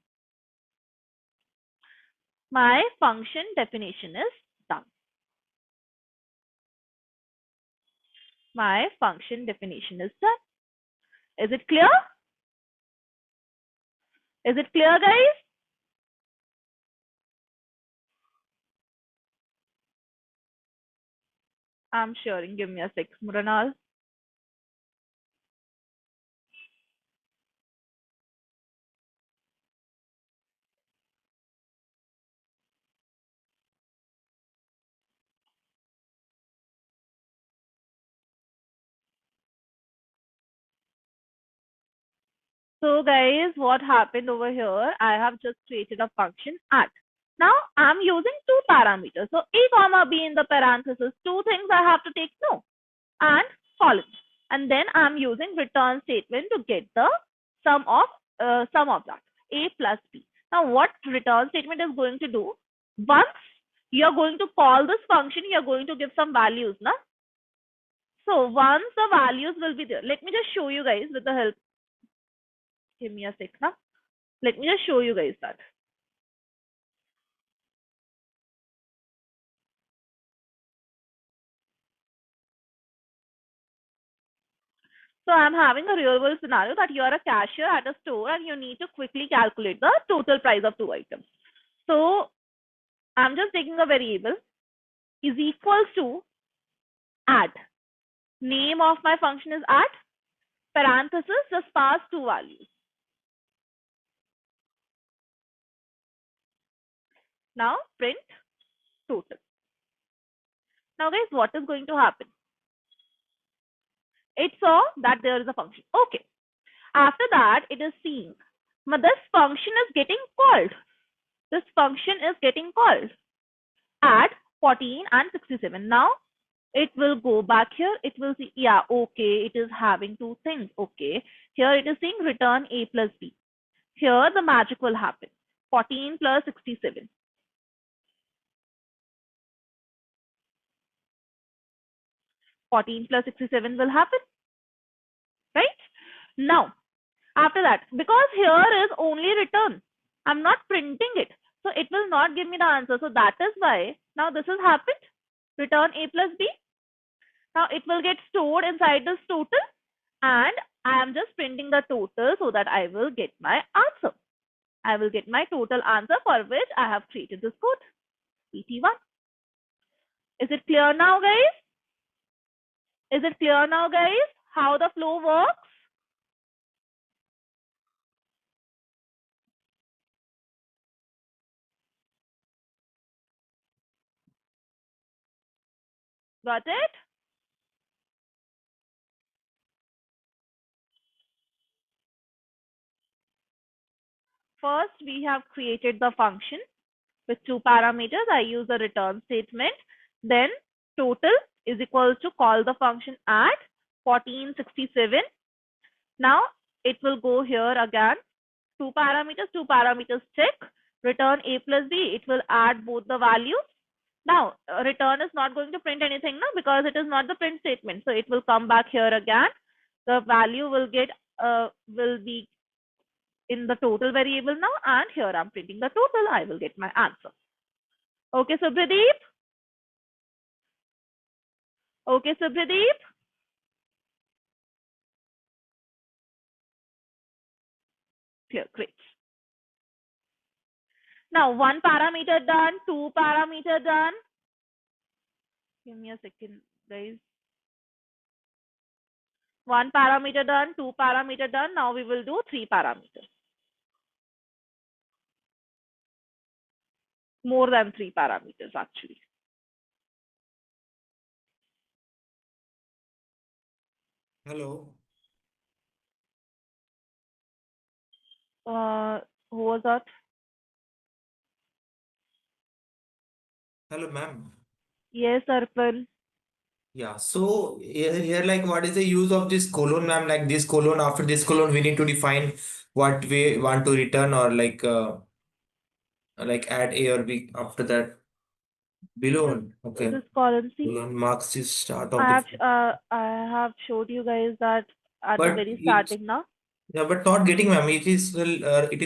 My function definition is done. My function definition is done. Is it clear? Is it clear, guys? I'm sharing. Give me a sec, Mrinal. So guys, what happened over here? I have just created a function at. Now I'm using two parameters. So a comma b in the parenthesis. Two things I have to take no and column. And then I'm using return statement to get the sum of that a plus b. Now what return statement is going to do? Once you're going to call this function, you're going to give some values, na? So once the values will be there, let me just show you guys with the help. Give me a sec, na? Let me just show you guys that. So I'm having a real world scenario that you are a cashier at a store and you need to quickly calculate the total price of two items. So I'm just taking a variable is equals to add. Name of my function is add. Parenthesis, just pass two values. Now print total. Now guys, what is going to happen? It saw that there is a function. Okay. After that, it is seeing. But this function is getting called. This function is getting called. Add 14 and 67. Now it will go back here. It will see, yeah, okay, it is having two things. Okay. Here it is saying return a plus b. Here the magic will happen. 14 plus 67. 14 plus 67 will happen. Right? Now, after that, because here is only return, I'm not printing it. So it will not give me the answer. So that is why now this has happened. Return a plus b. Now it will get stored inside this total and I am just printing the total so that I will get my answer. I will get my total answer for which I have created this code, PT1. Is it clear now, guys? Is it clear now, guys, how the flow works? Got it? First, we have created the function with two parameters. I use the return statement. Then total is equals to call the function at 1467. Now it will go here again. Two parameters check. Return a plus b. It will add both the values. Now return is not going to print anything now because it is not the print statement. So it will come back here again. The value will be in the total variable now, and here I'm printing the total. I will get my answer. Okay, Subhadeep? Okay, Subhadeep? Clear, great. Now, one parameter done, two parameter done. Give me a second, guys. One parameter done, two parameter done. Now we will do three parameters. More than three parameters, actually. Hello. Who was that? Hello, ma'am. Yes, Arpan. Yeah, so here, like, what is the use of this colon, ma'am? Like this colon, after this colon, we need to define what we want to return, or like add A or B after that. Below, okay. This column, see, Colon marks the start of the. I have showed you guys that at the But very it's, starting now. yeah, but not getting, ma'am. It is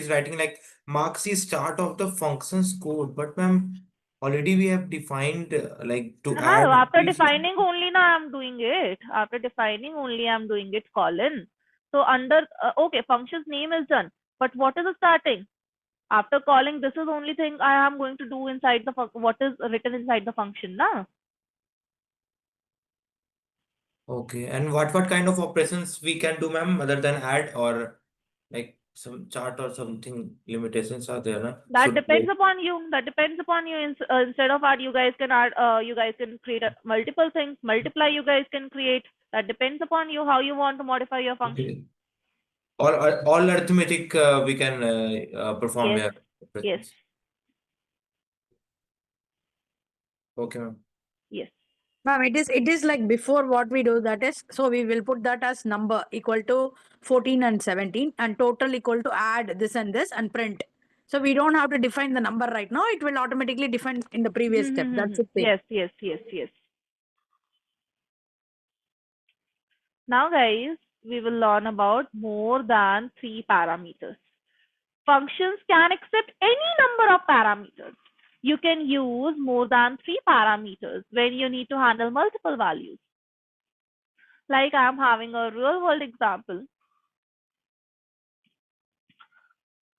writing like marks the start of the functions code. But ma'am, already we have defined like to add. After defining only now I'm doing it. After defining only I'm doing it, colon. So under, okay, function's name is done. But what is the starting? After calling, this is only thing I am going to do inside the, what is written inside the function, na? Okay, and what kind of operations we can do, ma'am, other than add, or like some chart or something limitations are there, na? That Should depends be. upon you. That depends upon you. Instead of add, you guys can add, you guys can create multiple things. Multiply, you guys can create. That depends upon you how you want to modify your function. Okay. All arithmetic we can perform Yes. here. Yes. Okay, ma'am. Yes. Ma'am, it is like before what we do, that is, so we will put that as number equal to 14 and 17 and total equal to add this and this and print. So we don't have to define the number right now. It will automatically define in the previous step. That's it. Yes, yes, yes, yes. Now, guys, we will learn about more than 3 parameters. Functions can accept any number of parameters. You can use more than 3 parameters when you need to handle multiple values. Like I'm having a real world example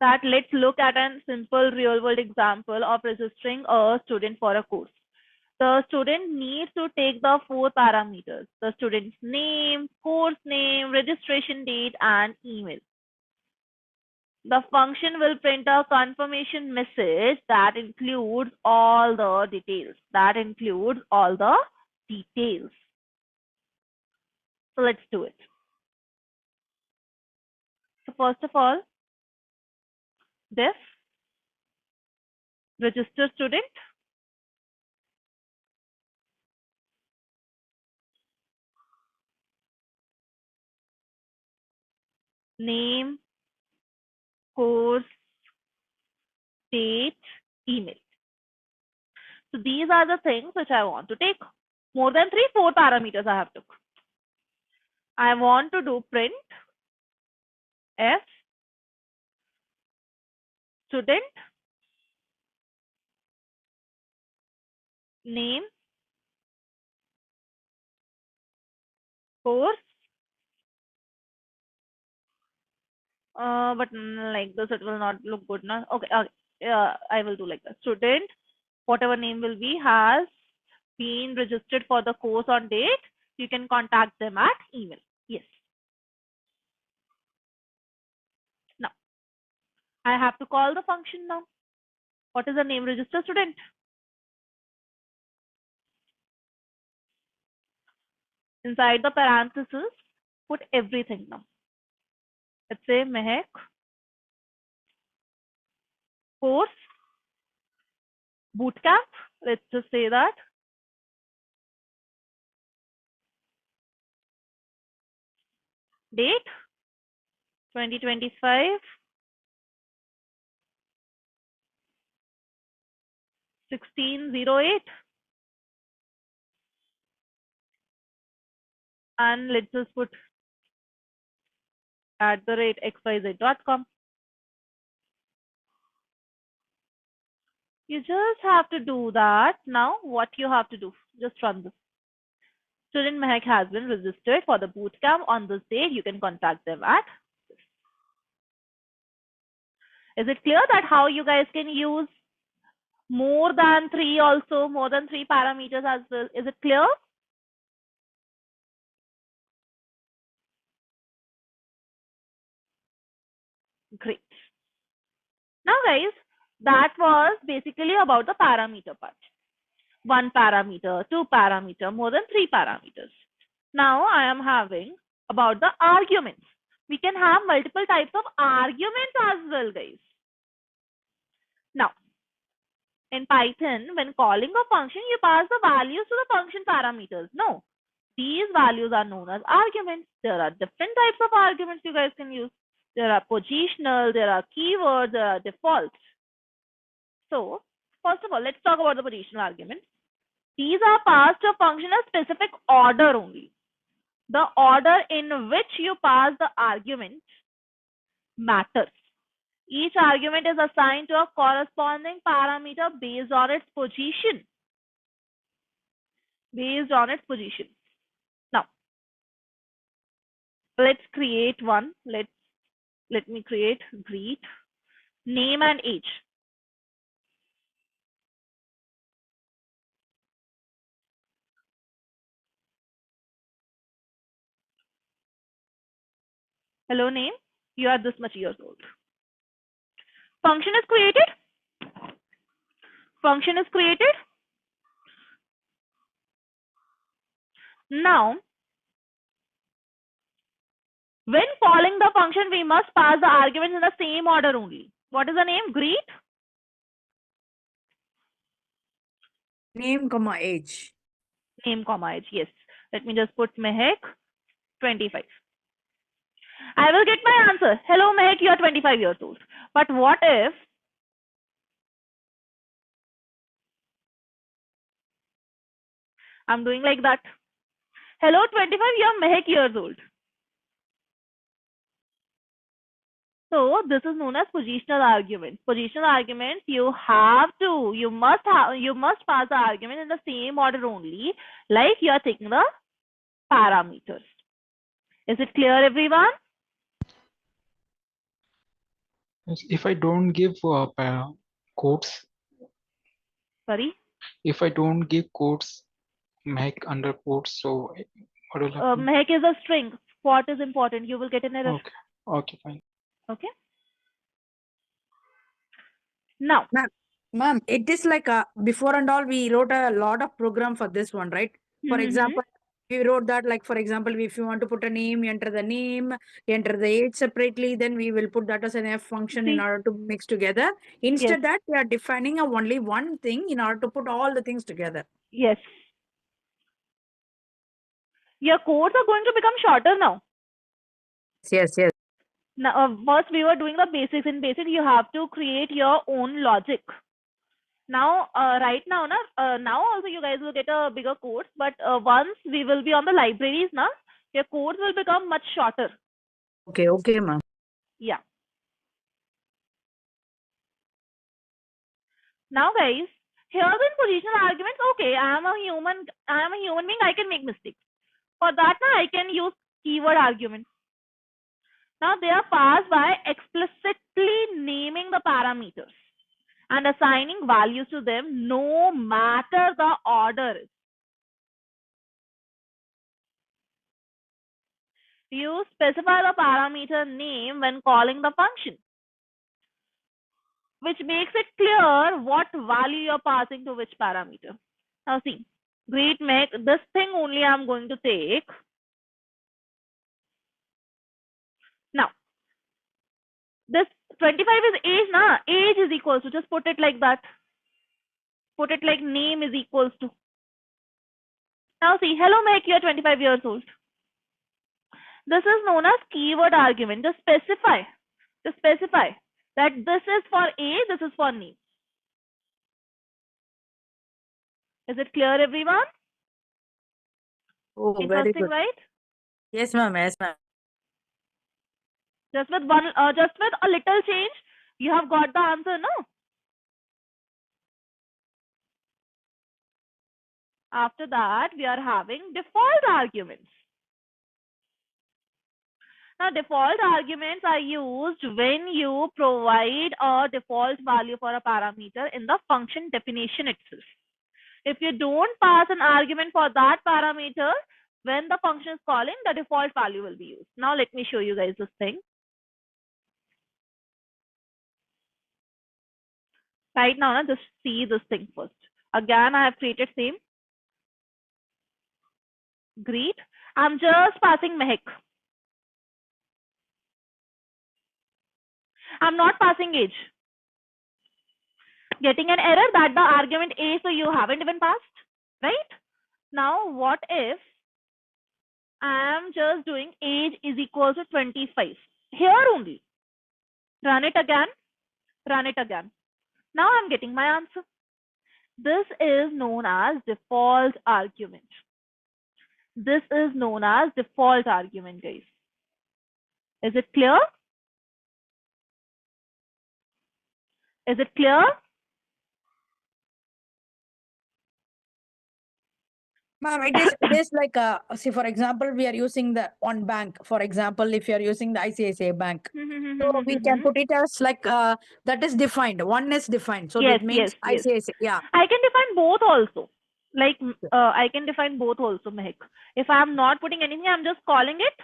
that let's look at a simple real world example of registering a student for a course. The student needs to take the 4 parameters: the student's name, course name, registration date, and email. The function will print a confirmation message that includes all the details. So let's do it. So first of all, this register student, name, course, date, email. So these are the things which I want to take. More than 4 parameters I have took. I want to do print f student name, course, but like this it will not look good now. Okay, I will do like that. Student, whatever name will be, has been registered for the course on date. You can contact them at email. Yes. Now I have to call the function now. What is the name register student? Inside the parentheses, put everything now. Let's say Mehak, course, bootcamp. Let's just say that. Date 2025 1608, and let's just put @xyz.com. You just have to do that. Now what you have to do, just run this. Student Mehak has been registered for the bootcamp on this date. You can contact them at this. Is it clear that how you guys can use more than 3 also, more than 3 parameters as well? Is it clear? Great. Now guys, that was basically about the parameter part. 1 parameter, 2 parameter, more than 3 parameters. Now I am having about the arguments. We can have multiple types of arguments as well, guys. Now, in Python, when calling a function, you pass the values to the function parameters. No, these values are known as arguments. There are different types of arguments you guys can use. There are positional, there are keywords, there are defaults. So, first of all, let's talk about the positional arguments. These are passed to a function in a specific order only. The order in which you pass the argument matters. Each argument is assigned to a corresponding parameter based on its position. Now, let's create one. Let me create greet, name and age. Hello name, you are this much years old. Function is created. Now, when calling the function, we must pass the arguments in the same order only. What is the name? Greet? Name, comma, age. Name, comma, age. Yes. Let me just put Mehek, 25. I will get my answer. Hello, Mehek, you are 25 years old. But what if I'm doing like that? Hello, 25, you are Mehek years old. So this is known as positional arguments. Positional arguments, you must pass the argument in the same order only, like you are taking the parameters. Is it clear, everyone? If I don't give quotes, Sorry? if I don't give quotes, Mehek under quotes, so what will happen? Mehek is a string. What is important? You will get an error. Okay, okay, fine. Okay. Now, Ma'am, it is like before and all, we wrote a lot of program for this one, right? For example, we wrote that, like, for example, if you want to put a name, enter the name, enter the age separately, then we will put that as an F function in order to mix together. Instead that, we are defining only one thing in order to put all the things together. Yes. Your codes are going to become shorter now. Yes, yes. Now, first we were doing the basics. In basic, you have to create your own logic. Now, right now, now also you guys will get a bigger course, but once we will be on the libraries now, your codes will become much shorter. Okay, okay, ma'am. Yeah. Now, guys, here in positional arguments, okay, I am a human being, I can make mistakes. For that, now I can use keyword arguments. Now, they are passed by explicitly naming the parameters and assigning values to them no matter the order. You specify the parameter name when calling the function, which makes it clear what value you're passing to which parameter. Now see, greet make this thing only I'm going to take. Now, this 25 is age, na? Age is equals to, just put it like that. Put it like name is equals to. Now see, hello Mike, you're 25 years old. This is known as keyword argument. Just specify that this is for A, this is for name. Is it clear, everyone? Oh, very Interesting, good. right? Yes, ma'am. Yes, ma'am. Just with a little change, you have got the answer, no? After that, we are having default arguments. Now, default arguments are used when you provide a default value for a parameter in the function definition itself. If you don't pass an argument for that parameter, when the function is calling, the default value will be used. Now, let me show you guys this thing. Right now, just see this thing first. Again, I have created same. Greet. I'm just passing Mehek. I'm not passing age. Getting an error that the argument A, so you haven't even passed, right? Now, what if I'm just doing age is equal to 25? Here only. Run it again. Run it again. Now I'm getting my answer. This is known as default argument. This is known as default argument, guys. Is it clear? Is it clear? Ma'am, it is like see, for example, we are using the one bank. For example, if you are using the ICICI bank, so we can put it as like that is defined. One is defined, so Yes, that means yes. ICICI. Yeah. I can define both also. Like I can define both also, Mehek. If I'm not putting anything, I'm just calling it.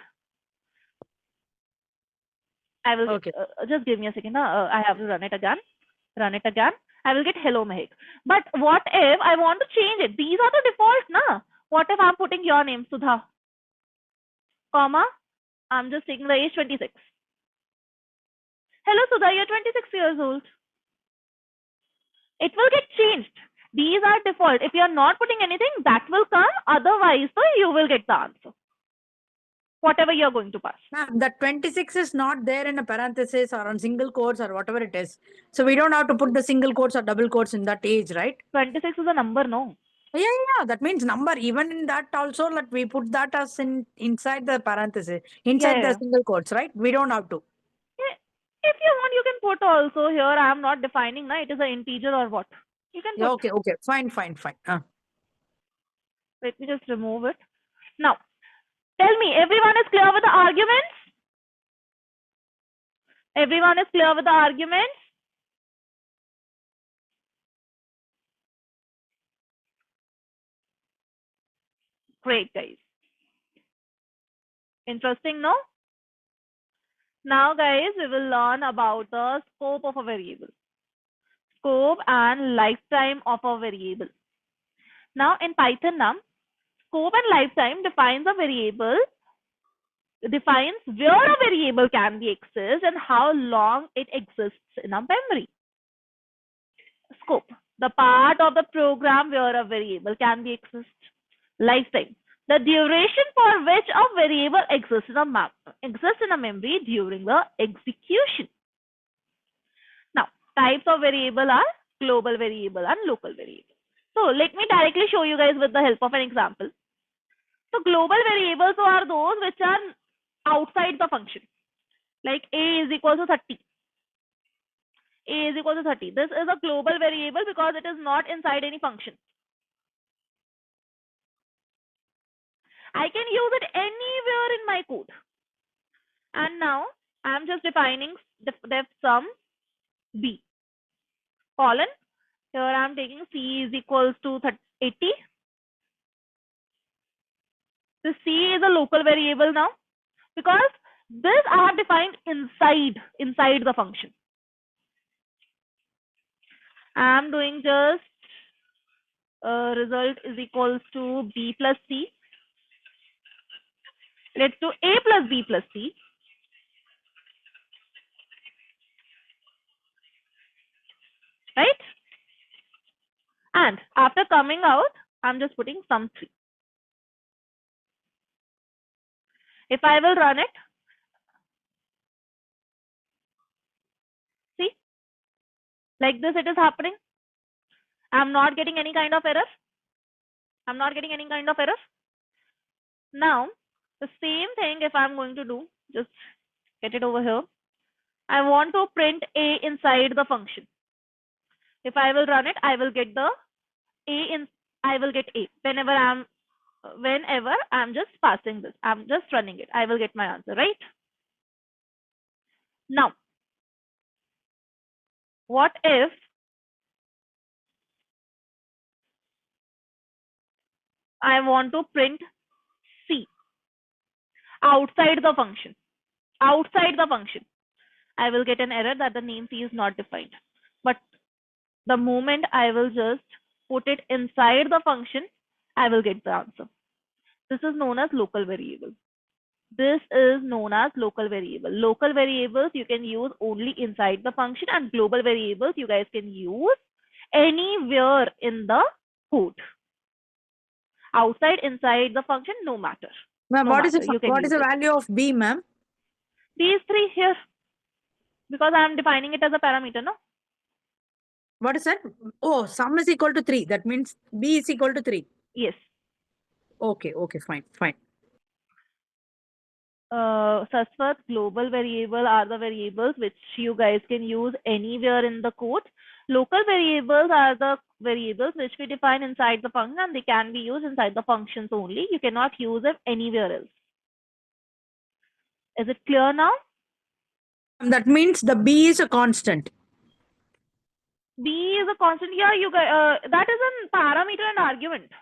I will Okay. just give me a second. I have to run it again. Run it again. I will get hello Mehek. But what if I want to change it? These are the defaults, na? What if I'm putting your name, Sudha, comma? I'm just taking the age 26. Hello, Sudha, you're 26 years old. It will get changed. These are default. If you're not putting anything, that will come. Otherwise, so you will get the answer. Whatever you're going to pass. Ma'am, the 26 is not there in a parenthesis or on single quotes or whatever it is. So we don't have to put the single quotes or double quotes in that age, right? 26 is a number, no? Yeah. That means number. Even in that also, like we put that as inside the parenthesis, inside the Yeah. single quotes, right? We don't have to. Yeah. If you want, you can put also here. I am not defining, na, it is an integer or what. You can Yeah, put. okay. Fine. Let me just remove it. Now, tell me, everyone is clear with the arguments? Everyone is clear with the arguments? Great, guys. Interesting, no? Now, guys, we will learn about the scope of a variable. Scope and lifetime of a variable. Now, in Python, scope and lifetime defines where a variable can be accessed and how long it exists in a memory. Scope, the part of the program where a variable can be accessed. Lifetime, the duration for which a variable exists in a memory during the execution. Now, types of variable are global variable and local variable. So let me directly show you guys with the help of an example. So global variables are those which are outside the function. Like a is equal to 30. A is equal to 30. This is a global variable because it is not inside any function. I can use it anywhere in my code. And now I'm just defining def sum b colon. Here I'm taking c is equals to 80. The c is a local variable now because this I have defined inside the function. I'm doing just result is equals to b plus c. Let's do a plus b plus c. Right? And after coming out, I'm just putting sum 3. If I will run it, see, like this it is happening. I'm not getting any kind of error. Now, the same thing if I'm going to do, just get it over here. I want to print a inside the function. If I will run it, I will get the I will get a. Whenever I'm just passing this, I'm just running it, I will get my answer, right? Now, what if I want to print C outside the function? I will get an error that the name C is not defined. But the moment I will just put it inside the function, I will get the answer. This is known as local variable. Local variables you can use only inside the function, and global variables you guys can use anywhere in the code. Outside, inside the function, no matter. Ma'am, what is the it. value of b, ma'am? These three here, because I am defining it as a parameter, no? What is that? Oh, sum is equal to 3. That means b is equal to 3. Yes. Okay, fine. Saswat, global variable are the variables which you guys can use anywhere in the code. Local variables are the variables which we define inside the function, and they can be used inside the functions only. You cannot use them anywhere else. Is it clear now? That means the b is a constant. B is a constant. Yeah, you guys, that is a parameter and argument.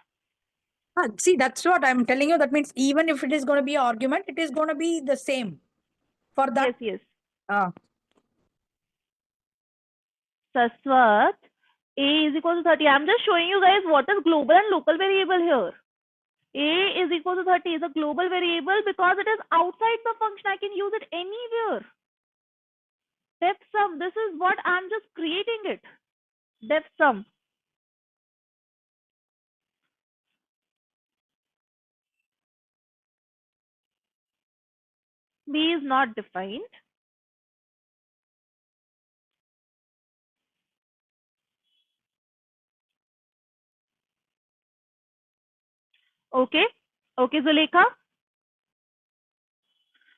See, that's what I'm telling you. That means even if it is going to be an argument, it is going to be the same for that. Yes. Ah. Saswat, A is equal to 30. I'm just showing you guys what is global and local variable here. A is equal to 30 is a global variable because it is outside the function. I can use it anywhere. Def sum. This is what I'm just creating it. Def sum. B is not defined. Okay. Okay, Zulekha.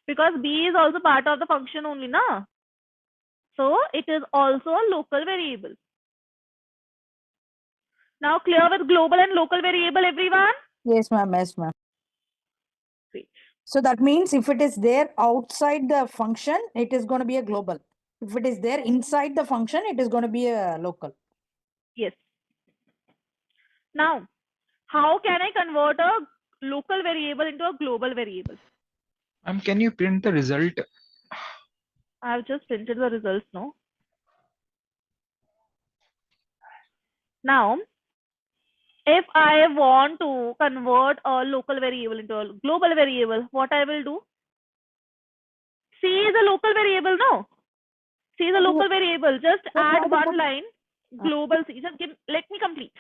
Because B is also part of the function only, na? So it is also a local variable. Now clear with global and local variable, everyone? Yes, ma'am. Yes, ma'am. Great. So that means if it is there outside the function, it is going to be a global. If it is there inside the function, it is going to be a local. Yes. Now, how can I convert a local variable into a global variable? Can you print the result? I have just printed the results, no? Now, if I want to convert a local variable into a global variable, what I will do? C is a local variable, no? C is a local variable. Just add one line, global C. Just let me complete.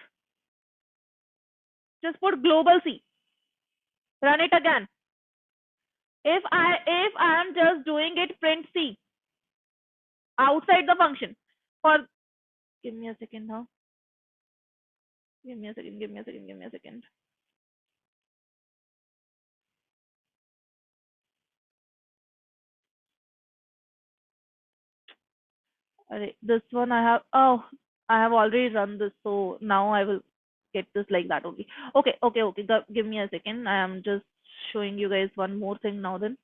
Just put global C. Run it again. If I am just doing it, print C outside the function. Give me a second now. Give me a second. This one I have already run this, so now I will get this like that only. Okay. Give me a second. I am just showing you guys one more thing now then.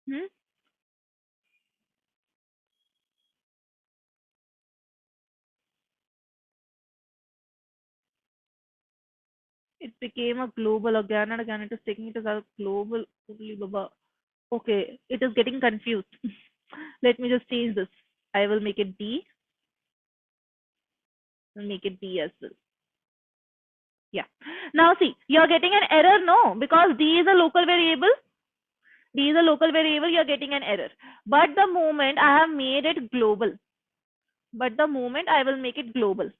Hmm? It became a global again and again. It is taking it as a global only, Baba. Okay, it is getting confused. Let me just change this. I will make it D and make it D as well. Yeah. Now see, you're getting an error, no? Because D is a local variable. D is a local variable, you're getting an error. But the moment I have made it global, I will make it global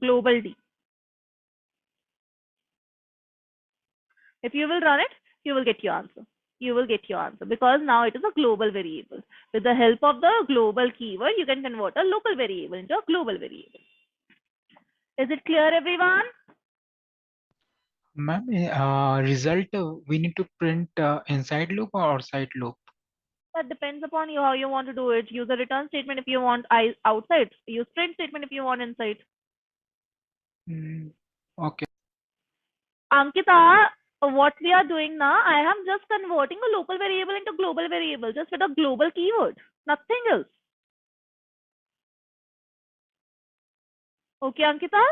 D. If you will run it, you will get your answer. You will get your answer because now it is a global variable. With the help of the global keyword, you can convert a local variable into a global variable. Is it clear, everyone? Ma'am, result we need to print inside loop or outside loop? That depends upon you how you want to do it. Use a return statement if you want outside. Use print statement if you want inside. Okay. Ankita, what we are doing now, I am just converting a local variable into global variable just with a global keyword. Nothing else. Okay, Ankita?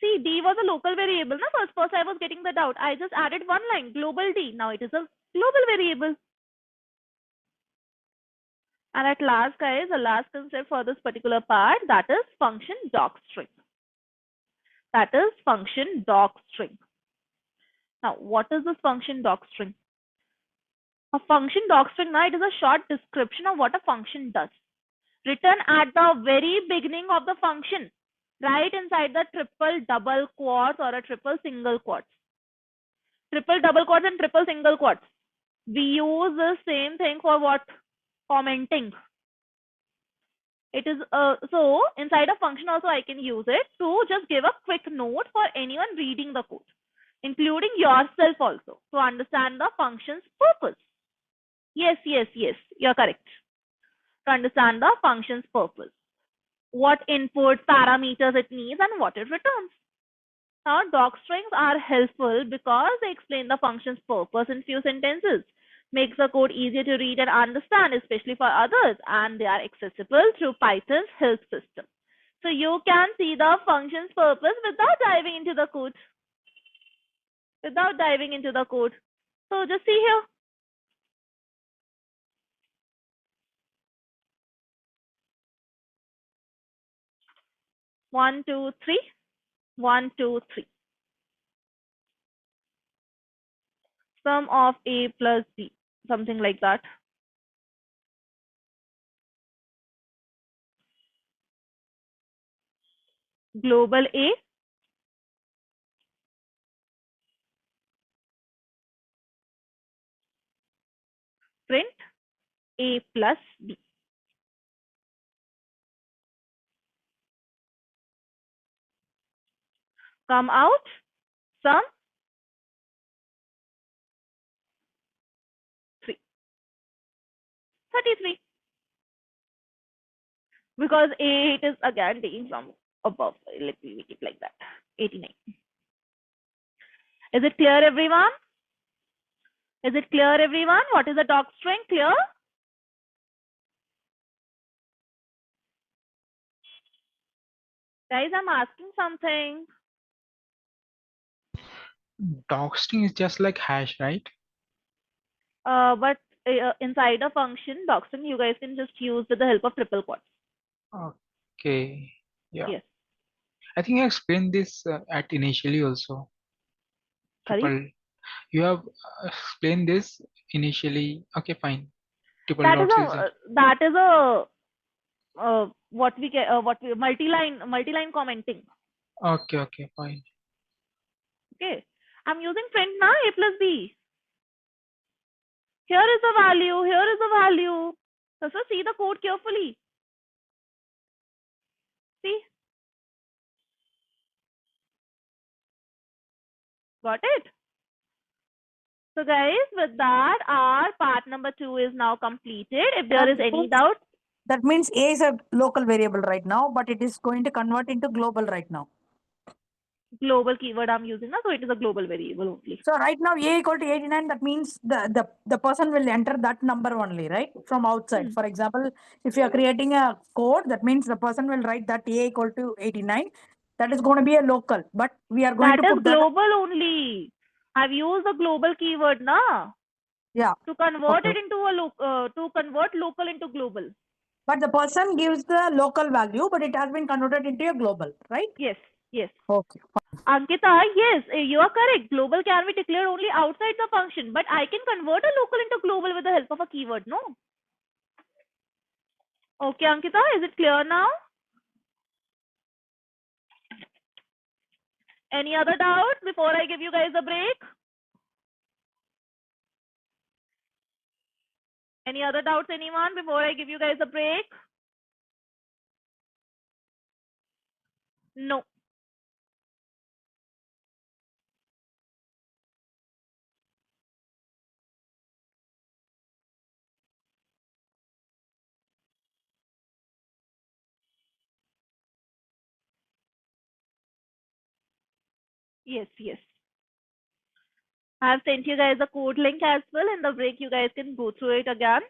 See, D was a local variable. Na? First I was getting the doubt. I just added one line, global D. Now it is a global variable. And at last, guys, the last concept for this particular part, that is function docstring. That is function docstring. Now, what is this function docstring? A function docstring, now it is a short description of what a function does. Written at the very beginning of the function, right inside the triple double quotes or a triple single quotes. Triple double quotes and triple single quotes. We use the same thing for what? Commenting. It is so inside a function also I can use it to just give a quick note for anyone reading the code, including yourself also, to understand the function's purpose. Yes, you're correct. To understand the function's purpose, what input parameters it needs and what it returns. Now, docstrings are helpful because they explain the function's purpose in few sentences. makes the code easier to read and understand, especially for others, and they are accessible through Python's help system. So you can see the function's purpose without diving into the code. So just see here. One, two, three. 1, 2, 3. Sum of A plus B. Something like that. Global A. Print A plus B. Come out. Sum 3. 33. Because 8 is again taking some above. Let me make it like that. 89. Is it clear, everyone? Is it clear, everyone? What is the doc string? Clear? Guys, I'm asking something. Doxing is just like hash, right? But inside a function, doxing, you guys can just use with the help of triple quotes. Okay. Yeah. Yes. I think I explained this at initially also. Sorry? You have explained this initially. Okay, fine. Triple That dots is is a multi-line commenting. okay, fine. Okay. I'm using print now, A plus B. Here is the value. So see the code carefully. See? Got it? So guys, with that, our part number 2 is now completed. If there is any doubt, That means A is a local variable right now, but it is going to convert into global right now. global keyword I'm using now, so it is a global variable only. So right now A equal to 89, that means the person will enter that number only, right? From outside. For example, if you are creating a code, that means the person will write that A equal to 89. That is going to be a local, but we are going That to is put that. global only. I've used the global keyword now Yeah. to convert Okay. it into to convert local into global. But the person gives the local value, but it has been converted into a global, right? Yes. Okay. Ankita, yes, you are correct. Global can be declared only outside the function, but I can convert a local into global with the help of a keyword, no? Okay, Ankita, is it clear now? Any other doubts before I give you guys a break? Any other doubts, anyone, before I give you guys a break? No. Yes. I have sent you guys a code link as well. In the break, you guys can go through it again.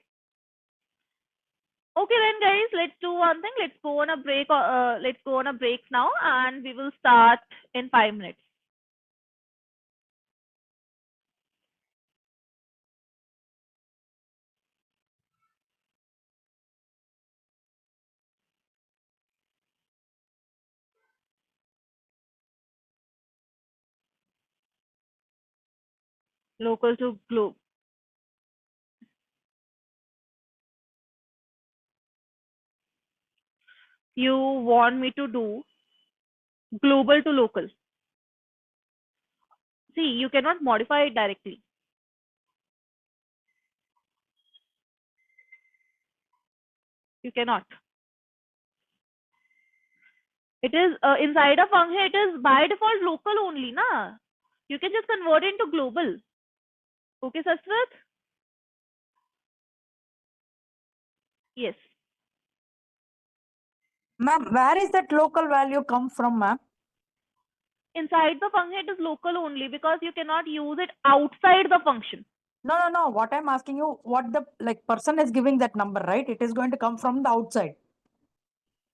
Okay then, guys, let's do one thing. Let's go on a break. Let's go on a break now, and we will start in 5 minutes. Local to globe. You want me to do global to local. See, you cannot modify it directly. You cannot. It is inside a function. It is by default local only, na. You can just convert it into global. Okay, Saswat? Yes. Ma'am, where is that local value come from, ma'am? Inside the function, it is local only because you cannot use it outside the function. No. What I'm asking you, what the like person is giving that number, right? It is going to come from the outside.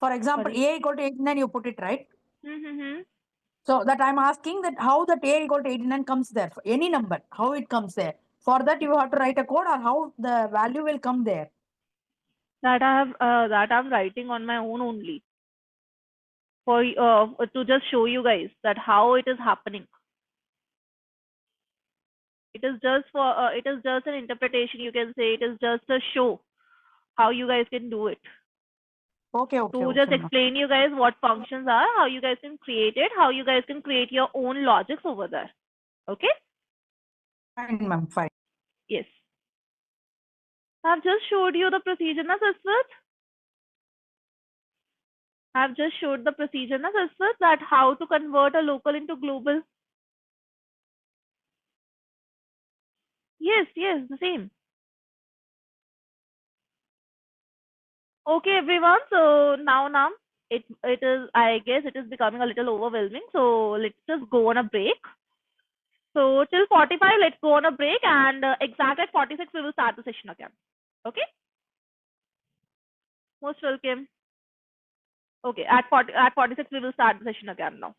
For example, Sorry. A equal to 89, you put it right. Mm-hmm. So that I'm asking that how that A equal to 89 comes there. For any number, how it comes there. For that you have to write a code or how the value will come there. That I'm writing on my own only for to just show you guys that how it is happening. It is just an interpretation. You can say it is just a show how you guys can do it. To just Okay, ma'am. explain you guys what functions are, how you guys can create it, how you guys can create your own logics over there. Okay? Fine, ma'am. Fine. Yes. I've just showed you the procedure, na Saswat? I've just showed the procedure, na Saswat, that how to convert a local into global. Yes, the same. Okay, everyone. So now it is, I guess it is becoming a little overwhelming. So let's just go on a break. So till 45, let's go on a break, and exact at 46 we will start the session again. Okay? Most welcome. Okay, at 46 we will start the session again now.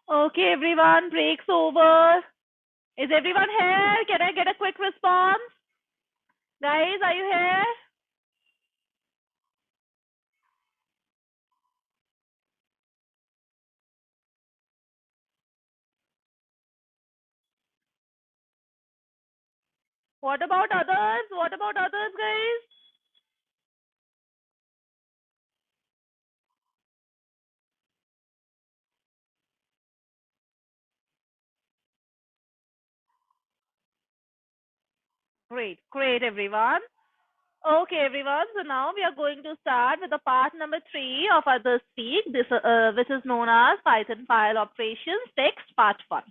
Okay, everyone, break's over. Is everyone here? Can I get a quick response? Guys, are you here? What about others? What about others, guys? Great, great, everyone. Okay, everyone. So now we are going to start with the part number 3 of Others Speak, this, which is known as Python File Operations Text Part 1.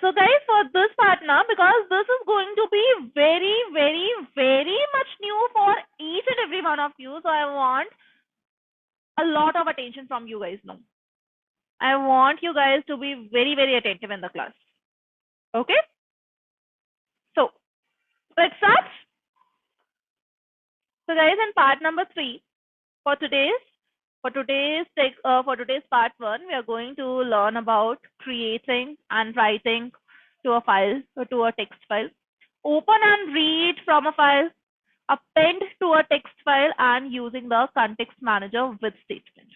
So guys, for this part now, because this is going to be very, very, very much new for each and every one of you, so I want a lot of attention from you guys now. I want you guys to be very, very attentive in the class. Okay? So let's start. So guys, in part number 3, for today's part 1, we are going to learn about creating and writing to a file, to a text file, open and read from a file, append to a text file, and using the context manager with statement.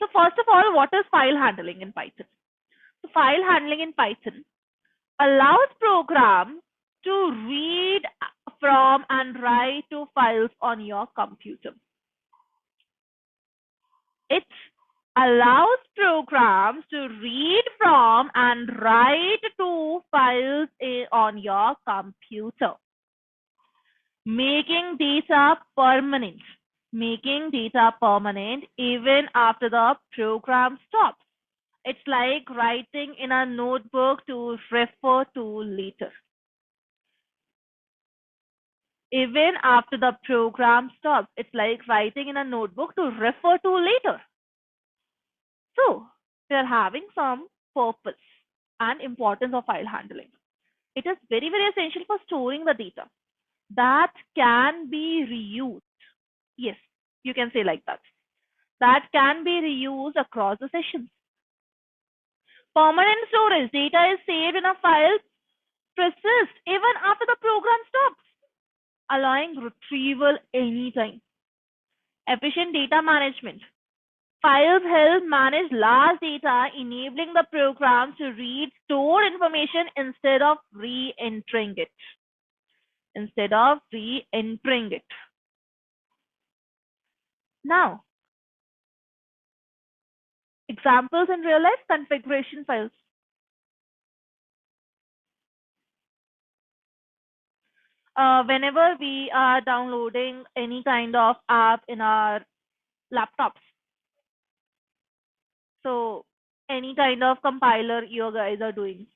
So first of all, what is file handling in Python? So file handling in Python allows program to read from and write to files on your computer. It allows programs to read from and write to files on your computer, making data permanent even after the program stops. It's like writing in a notebook to refer to later. Even after the program stops, it's like writing in a notebook to refer to later. So, we are having some purpose and importance of file handling. It is very, very essential for storing the data that can be reused. Yes, you can say like that. That can be reused across the sessions. Permanent storage. Data is saved in a file, persists even after the program stops, allowing retrieval anytime. Efficient data management. Files help manage large data, enabling the program to read stored information instead of re-entering it. Now, examples in real life: configuration files. Whenever we are downloading any kind of app in our laptops, so any kind of compiler you guys are doing,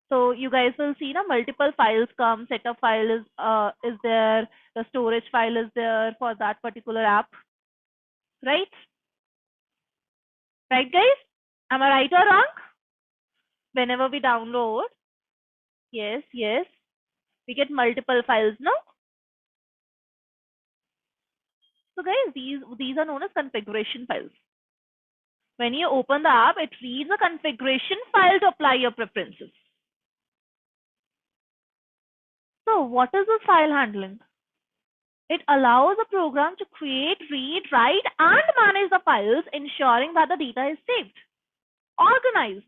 so you guys will see multiple files come. Setup file is there, the storage file is there for that particular app, right? Right, guys? Am I right or wrong? Whenever we download, yes, we get multiple files, no? So guys, these are known as configuration files. When you open the app, it reads a configuration file to apply your preferences. So what is this file handling? It allows a program to create, read, write, and manage the files, ensuring that the data is saved, organized,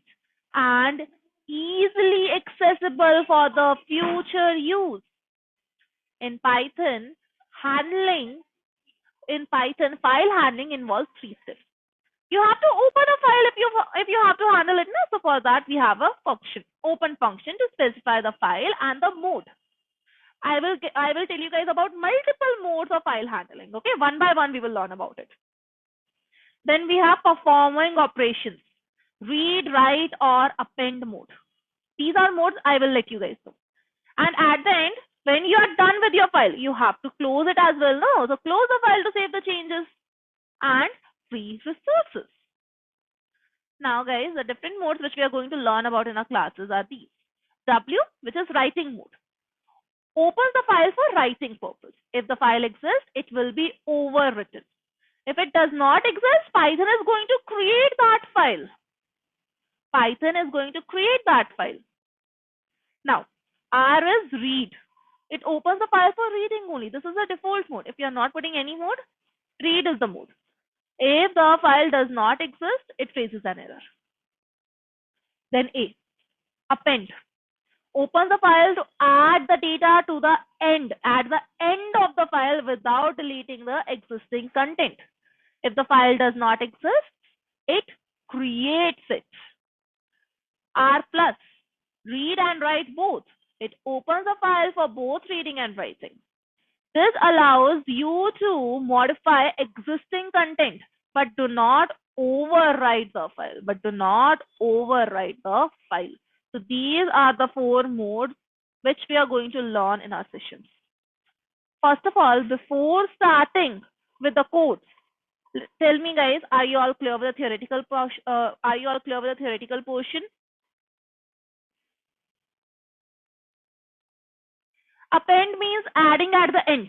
and easily accessible for the future use. In Python, file handling involves 3 steps. You have to open a file if you have to handle it. So for that, we have a function, open function, to specify the file and the mode. I will tell you guys about multiple modes of file handling. Okay, one by one we will learn about it. Then we have performing operations, read, write, or append mode. These are modes I will let you guys know. And at the end, when you are done with your file, you have to close it as well. No, so close the file to save the changes and free resources. Now, guys, the different modes which we are going to learn about in our classes are these. W, which is writing mode, opens the file for writing purpose. If the file exists, it will be overwritten. If it does not exist, Python is going to create that file. Python is going to create that file. Now, R is read. It opens the file for reading only. This is the default mode. If you are not putting any mode, read is the mode. If the file does not exist, it faces an error. Then A, append. Open the file to add the data to the end, at the end of the file without deleting the existing content. If the file does not exist, it creates it. R plus, read and write both. It opens the file for both reading and writing. This allows you to modify existing content, but do not overwrite the file. So these are the 4 modes which we are going to learn in our sessions. First of all, before starting with the codes, tell me guys, are you all clear with the theoretical portion? Append means adding at the end.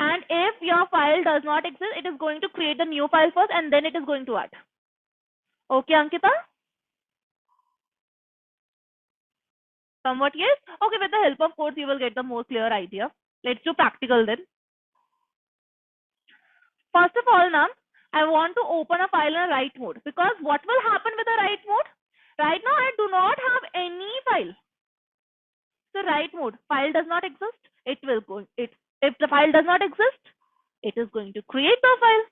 And if your file does not exist, it is going to create the new file first and then it is going to add. Okay, Ankita? Somewhat yes? Okay, with the help of codes, you will get the more clear idea. Let's do practical then. First of all, now, I want to open a file in a write mode, because what will happen with the write mode? Right now, I do not have any file. So write mode, file does not exist. If the file does not exist, it is going to create the file.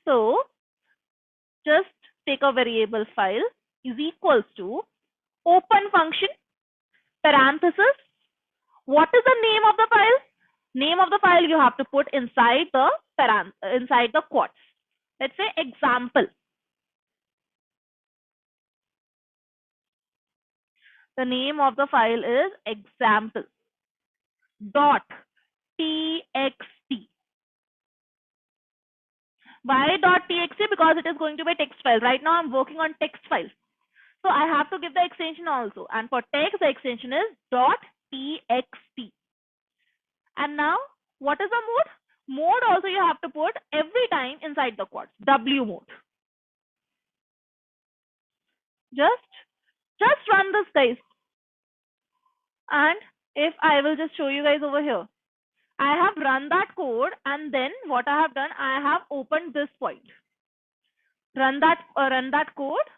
So just take a variable file is equals to open function parenthesis. What is the name of the file? Name of the file you have to put inside the quotes. Let's say example. The name of the file is example dot txt. Why dot txt? Because it is going to be a text file. Right now I'm working on text files. So I have to give the extension also. And for text, the extension is dot .txt. And now, what is the mode? Mode also you have to put every time inside the quotes. W mode. Just run this, guys. And if I will just show you guys over here. I have run that code, and then what I have done, I have opened this point. Run that code.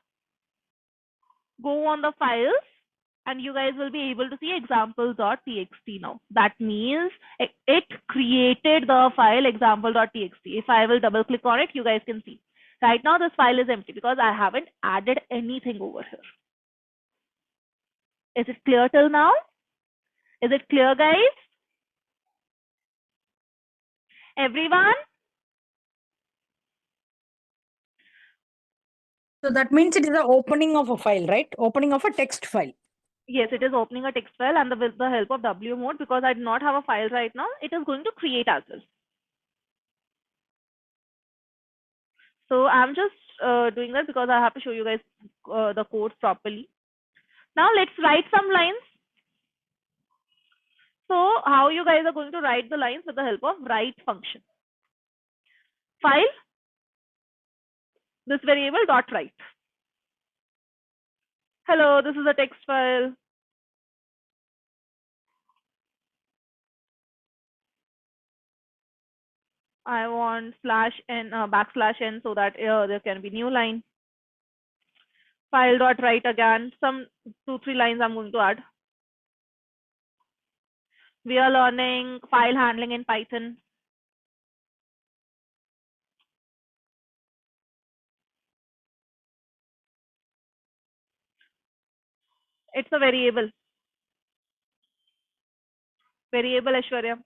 Go on the files, and you guys will be able to see example.txt now. That means it created the file example.txt. If I will double click on it, you guys can see. Right now this file is empty because I haven't added anything over here. Is it clear till now? Is it clear, guys? Everyone? So that means it is the opening of a file, right? Opening of a text file. Yes, it is opening a text file, and with the help of W mode, because I do not have a file right now, it is going to create as well. So I'm just doing that because I have to show you guys the code properly. Now let's write some lines. So how you guys are going to write the lines with the help of write function. File, this variable dot write. Hello, this is a text file. I want /n \n so that there can be new line. File dot write again. Some 2-3 lines I'm going to add. We are learning file handling in Python. It's a variable. Variable, Aishwarya.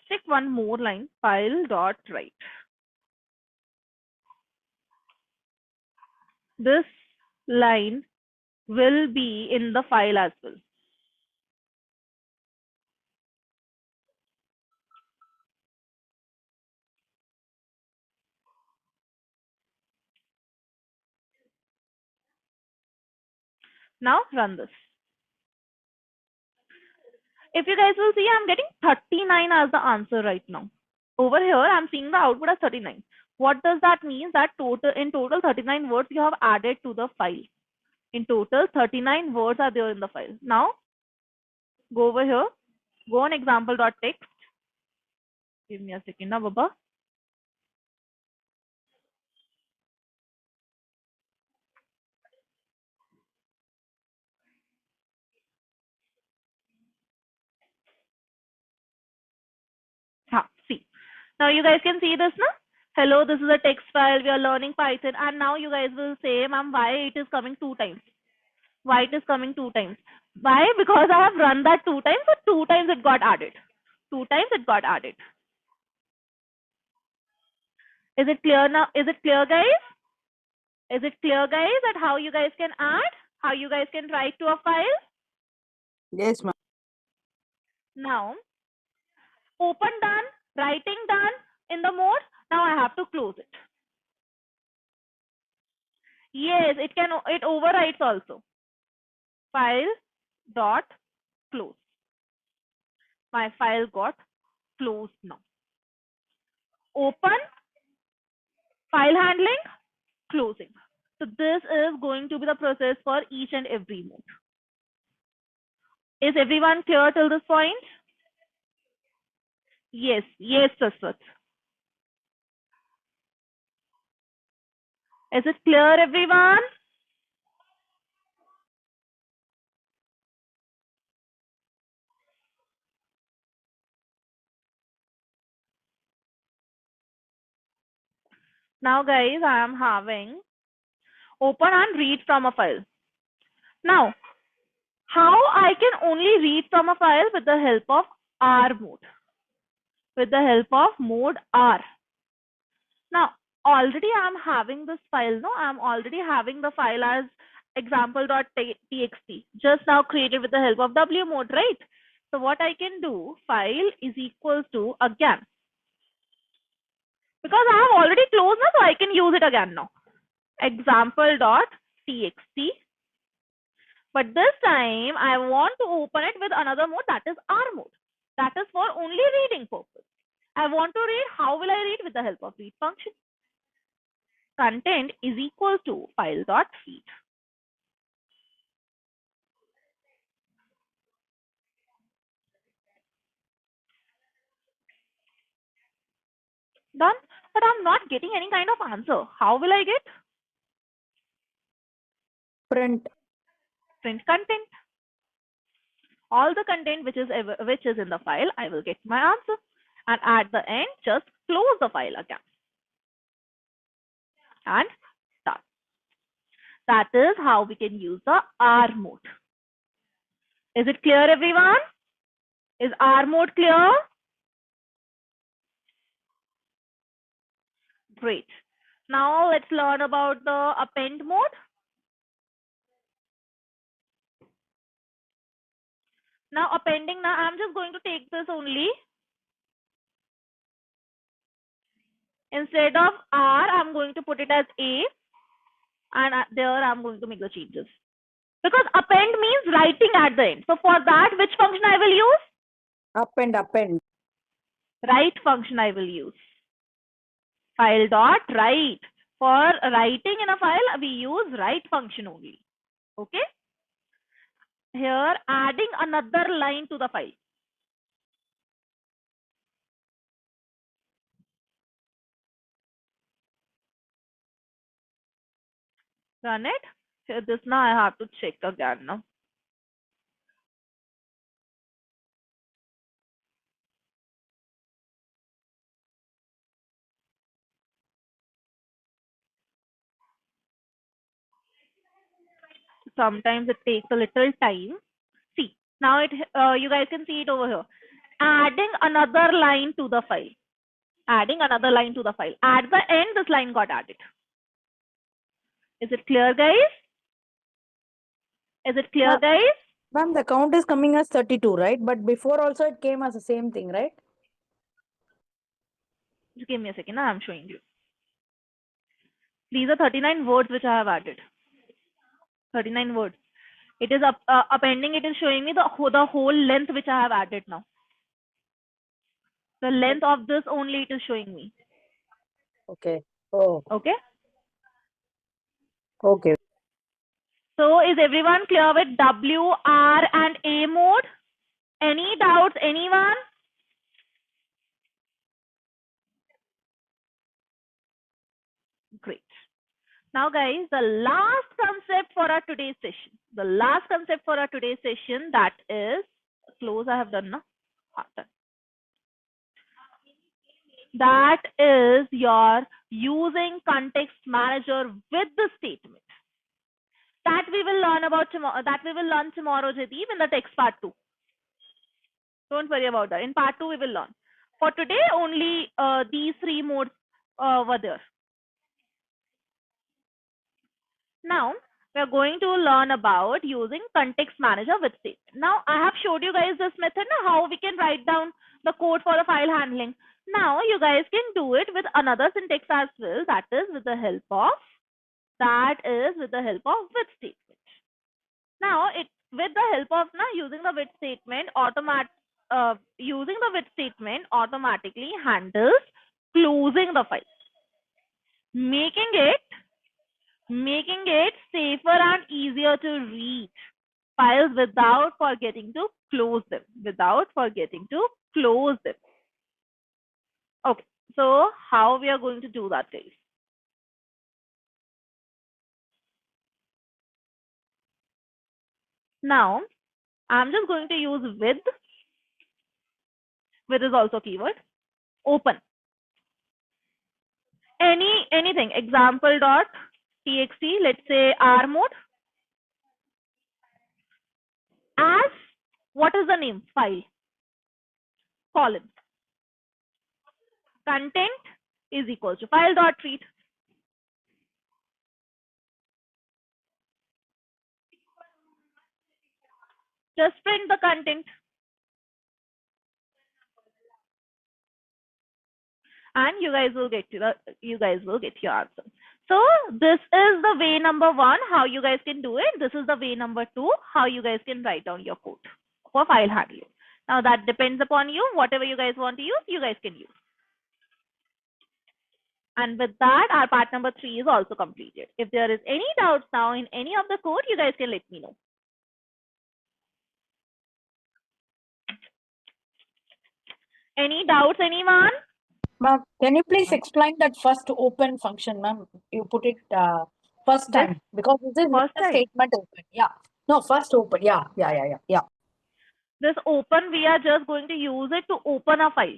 Stick one more line. File dot write. This line will be in the file as well. Now run this. if you guys will see, I'm getting 39 as the answer right now. Over here, I'm seeing the output as 39. What does that mean? That in total 39 words you have added to the file. In total, 39 words are there in the file. Now, go over here, go on example.txt. Give me a second now, Baba. See. Now you guys can see this now. Hello, this is a text file. We are learning Python. And now you guys will say, ma'am, why it is coming 2 times? Why it is coming 2 times? Why? Because I have run that 2 times, so 2 times it got added. 2 times it got added. Is it clear now? Is it clear, guys? Is it clear, guys, that how you guys can add? How you guys can write to a file? Yes, ma'am. Now, open done, writing done in the mode. Now I have to close it. Yes, it overwrites also. File dot close. My file got closed now. Open, file handling, closing. So this is going to be the process for each and every mode. Is everyone clear till this point? Yes, Saswat. Is it clear, everyone? Now, guys, I am having open and read from a file. Now, how I can only read from a file with the help of R mode. With the help of mode R. Now, already I'm having this file, no? I'm already having the file as example.txt, just now created with the help of W mode, right? So what I can do, file is equals to again. Because I have already closed now, so I can use it again now. Example.txt. But this time I want to open it with another mode, that is R mode. That is for only reading purpose. I want to read. How will I read? With the help of read function. Content is equal to file.feed. Done. But I'm not getting any kind of answer. How will I get? Print. Print content. All the content which is in the file, I will get my answer. And at the end, just close the file again. And start. That is how we can use the R mode. Is it clear, everyone? Is R mode clear? Great. Now let's learn about the append mode. Now appending, now I'm just going to take this only. Instead of R, I'm going to put it as A. And there I'm going to make the changes. Because append means writing at the end. So for that, which function I will use? Append. Write function I will use. File dot write. For writing in a file, we use write function only. Okay? Here, adding another line to the file. Run it. Here, this now I have to check again now. Sometimes it takes a little time. See, now you guys can see it over here. Adding another line to the file. Adding another line to the file. At the end, this line got added. Is it clear, guys? Is it clear, guys? Ma'am, the count is coming as 32, right? But before also it came as the same thing, right? Just give me a second. I'm showing you. These are 39 words which I have added. 39 words. It is appending. It is showing me the whole length which I have added now. The length of this only it is showing me. Okay. Oh, Okay. okay. So is everyone clear with W, R, and A mode? Any doubts? Anyone? Great. Now, guys, the last concept for our today's session. The last concept for our today's session, that is close. I have done now. Done. That is your using context manager with the statement. That we will learn about tomorrow. That we will learn tomorrow, Jadip, in the text part 2. Don't worry about that. In part 2, we will learn. For today, only these 3 modes were there. Now, we are going to learn about using context manager with statement. Now, I have showed you guys this method, now how we can write down the code for the file handling. Now, you guys can do it with another syntax as well. That is with the help of with statement. Now, with the help of using the with statement, using the with statement automatically handles closing the file, making it safer and easier to read files without forgetting to close them. Okay, so how we are going to do that, guys? Now, I'm just going to use with. With is also keyword. Open. Anything. Example dot txt. Let's say R mode. As what is the name? File. Colon. Content is equal to file dot read. Just print the content. And you guys will get your answer. So this is the way number 1, how you guys can do it. This is the way number 2, how you guys can write down your code for file handling. Now that depends upon you. Whatever you guys want to use, you guys can use. And with that, our part number 3 is also completed. If there is any doubts now in any of the code, you guys can let me know. Any doubts, anyone? Ma'am, can you please explain that first open function, ma'am? You put it first This time because this is not first a time. statement open. Yeah. No, first open. Yeah. This open, we are just going to use it to open a file.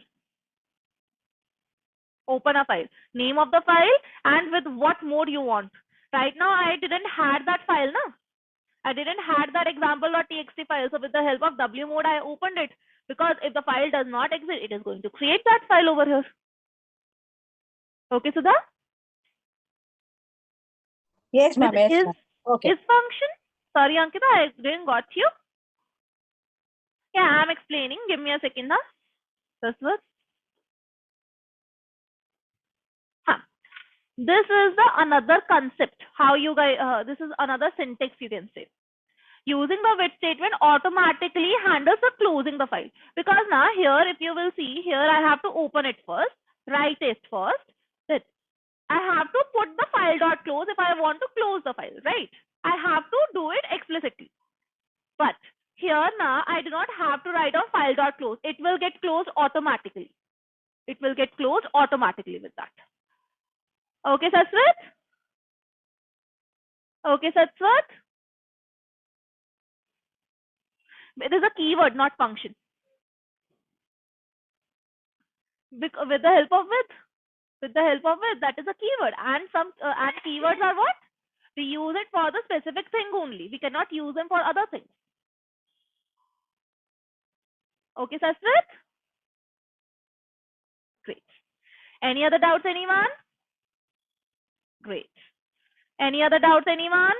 Name of the file and with what mode you want. Right now, I didn't had that file, no? I didn't had that example.txt file. So with the help of W mode, I opened it because if the file does not exist, it is going to create that file over here. Okay, Sudha? Yes, ma'am. With Yes, ma'am. Okay. is function. Sorry, Ankita, I didn't got you. Yeah, I'm explaining. Give me a second now. This was. Huh. This is the another concept. How you guys? This is another syntax you can say. Using the with statement automatically handles the closing the file. Because now here, if you will see here, I have to open it first, write it first. Then I have to put the file dot close if I want to close the file, right? I have to do it explicitly. But here now, I do not have to write down file dot close. It will get closed automatically. It will get closed automatically with that. Okay, Saswat? Okay, Saswat? It is a keyword, not function. With the help of that is a keyword. And some and keywords are what? We use it for the specific thing only. We cannot use them for other things. Okay, Saswat? Great. Any other doubts, anyone? Great. Any other doubts, anyone?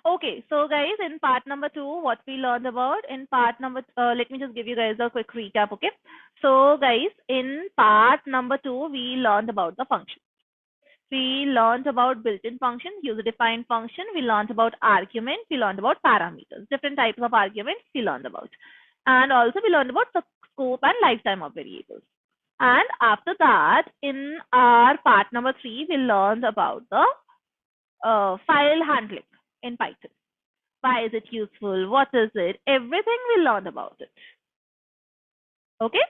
Okay, so guys, in part number 2, what we learned about in part number, let me just give you guys a quick recap, okay? So guys, in part number 2, we learned about the function. We learned about built-in function, user-defined function. We learned about argument. We learned about parameters, different types of arguments we learned about. And also we learned about the scope and lifetime of variables. And after that, in our part number 3, we learned about the file handling in Python. Why is it useful? What is it? Everything we learned about it. Okay?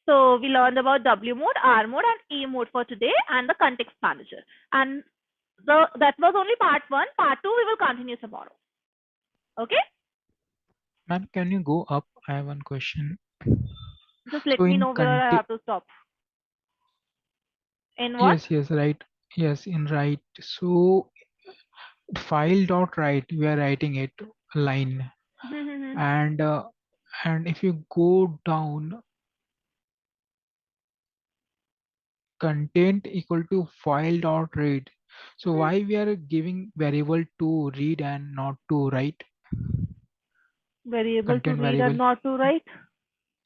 So we learned about W mode, R mode, and E mode for today, and the context manager. And that was only part 1. Part 2 we will continue tomorrow. Okay? Ma'am, can you go up? I have one question. Just let So me in know where I have to stop. In what? yes, right. Yes, in right. So file dot write, we are writing it line, and if you go down, content equal to file dot read. So why we are giving variable to read and not to write? Variable to Content read variable. and not to write.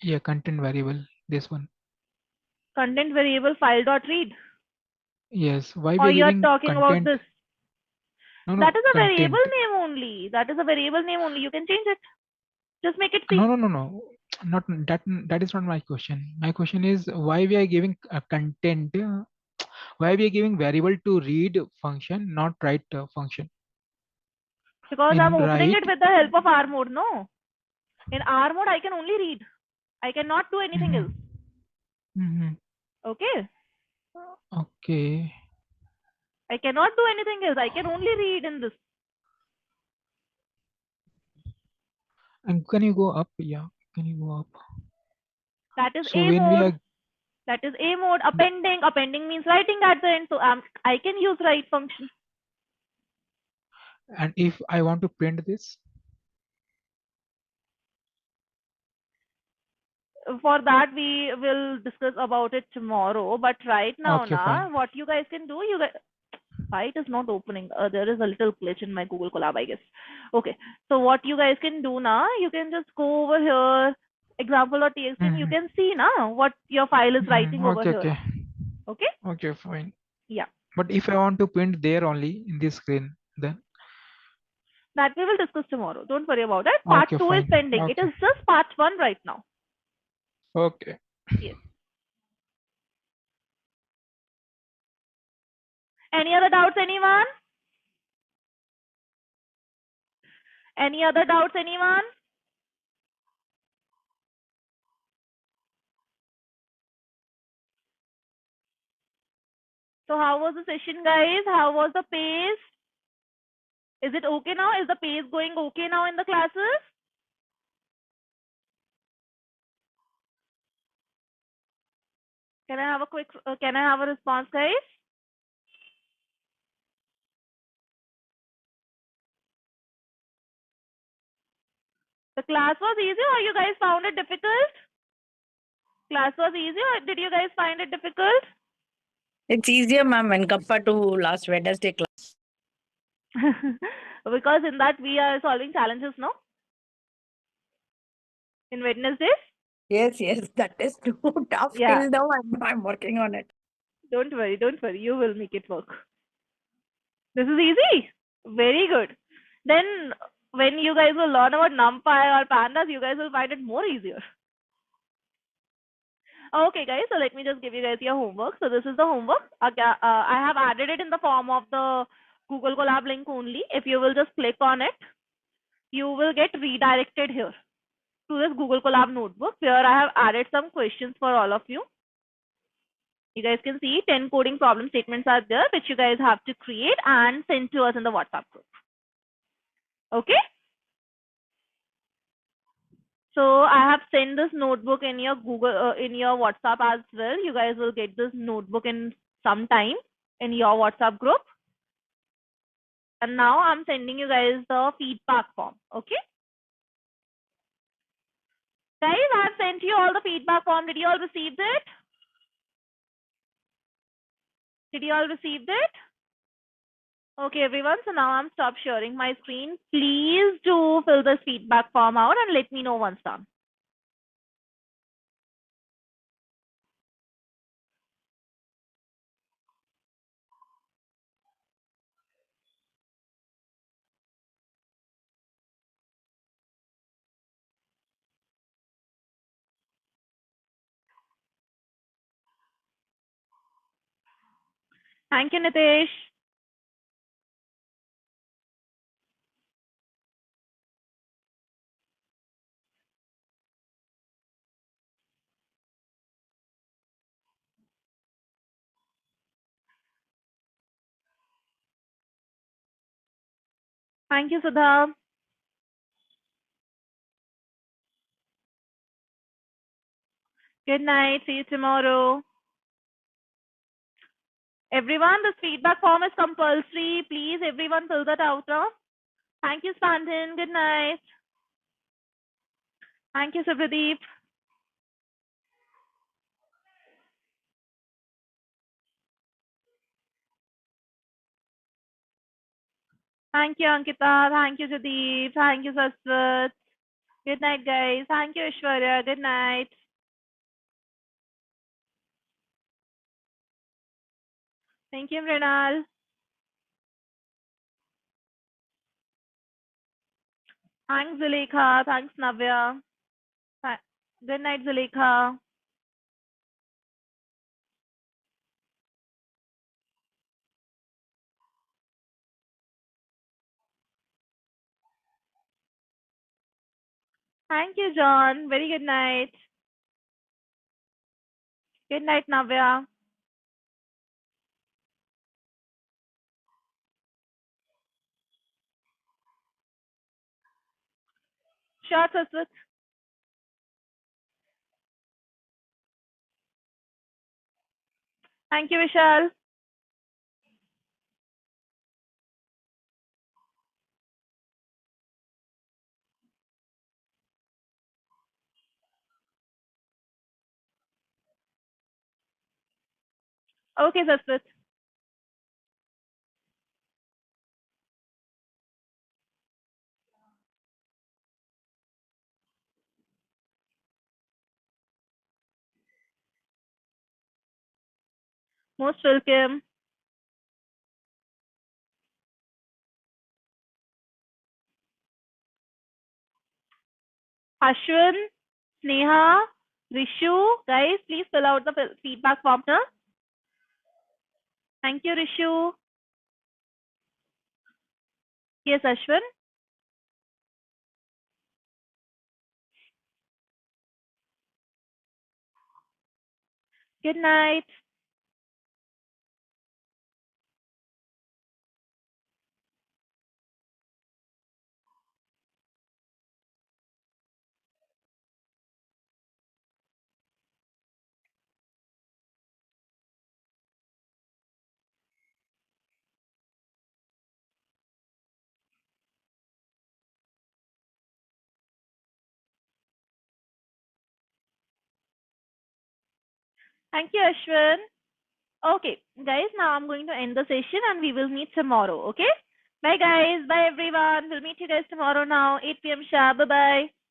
Yeah, content variable. This one. Content variable file dot read. Yes. Why we Or are you are giving talking about content? this? No, That is a content. variable name only. That is a variable name only. You can change it. Just make it C. No. Not that. That is not my question. My question is why we are giving content. Why we are giving variable to read function, not write function? Because I'm In opening it write. with the help of R mode, no? In R mode, I can only read. I cannot do anything else. Okay? Okay. I cannot do anything else. I can only read in this. And can you go up? Yeah. Can you go up? That is So A when we mode. are That is A mode. Appending. Appending means writing at the end. So I can use write function. and if I want to print this, For that, we will discuss about it tomorrow. But right now, okay, fine. what you guys can do, Site is not opening. There is a little glitch in my Google Colab, I guess. Okay. So what you guys can do now, you can just go over here, example.txt, and you can see now what your file is writing over here now. Okay? Okay, fine. Yeah. But if I want to print there only in this screen, then that we will discuss tomorrow. Don't worry about it. Part okay, 2 is fine. pending. It Okay. is just part 1 right now. Okay. Yes. Any other doubts, anyone? Any other doubts, anyone? So how was the session, guys? How was the pace? Is it okay now? Is the pace going okay now in the classes? Can I have a quick, can I have a response, guys? The class was easy or you guys found it difficult? Class was easy or did you guys find it difficult? It's easier, ma'am, when compared to last Wednesday class. Because in that we are solving challenges, no? In Wednesdays? Yes, that is too tough Yeah. till now. I'm working on it. Don't worry. You will make it work. This is easy. Very good. Then when you guys will learn about NumPy or pandas, you guys will find it more easier. Okay, guys. So let me just give you guys your homework. So this is the homework. I have added it in the form of the Google Colab link only. If you will just click on it, you will get redirected here to this Google Colab notebook where I have added some questions for all of you. You guys can see 10 coding problem statements are there, which you guys have to create and send to us in the WhatsApp group. Okay? So I have sent this notebook in your in your WhatsApp as well. You guys will get this notebook in some time in your WhatsApp group. And now I'm sending you guys the feedback form. Okay? Guys, I've sent you all the feedback form. Did you all receive it? Did you all receive it? Okay, everyone. So now I'm stop sharing my screen. Please do fill this feedback form out and let me know once done. Thank you, Nitesh. Thank you, Sudha. Good night. See you tomorrow. Everyone, this feedback form is compulsory. Please, everyone, fill that out now. Thank you, Spandin. Good night. Thank you, Supradeep. Thank you, Ankita. Thank you, Jadeep. Thank you, Saswat. Good night, guys. Thank you, Ishwarya. Good night. Thank you, Mrinal. Thanks, Zulekha. Thanks, Navya. Good night, Zulekha. Thank you, John. Very good night. Good night, Navya. Sure, Saswat. Thank you, Vishal. Okay, Saswat. Most welcome. Ashwin, Sneha, Rishu, guys, please fill out the feedback form now. Thank you, Rishu. Yes, Ashwin. Good night. Thank you, Ashwin. Okay, guys, now I'm going to end the session and we will meet tomorrow, okay? Bye, guys. Bye, everyone. We'll meet you guys tomorrow now, 8 p.m. sharp. Bye-bye.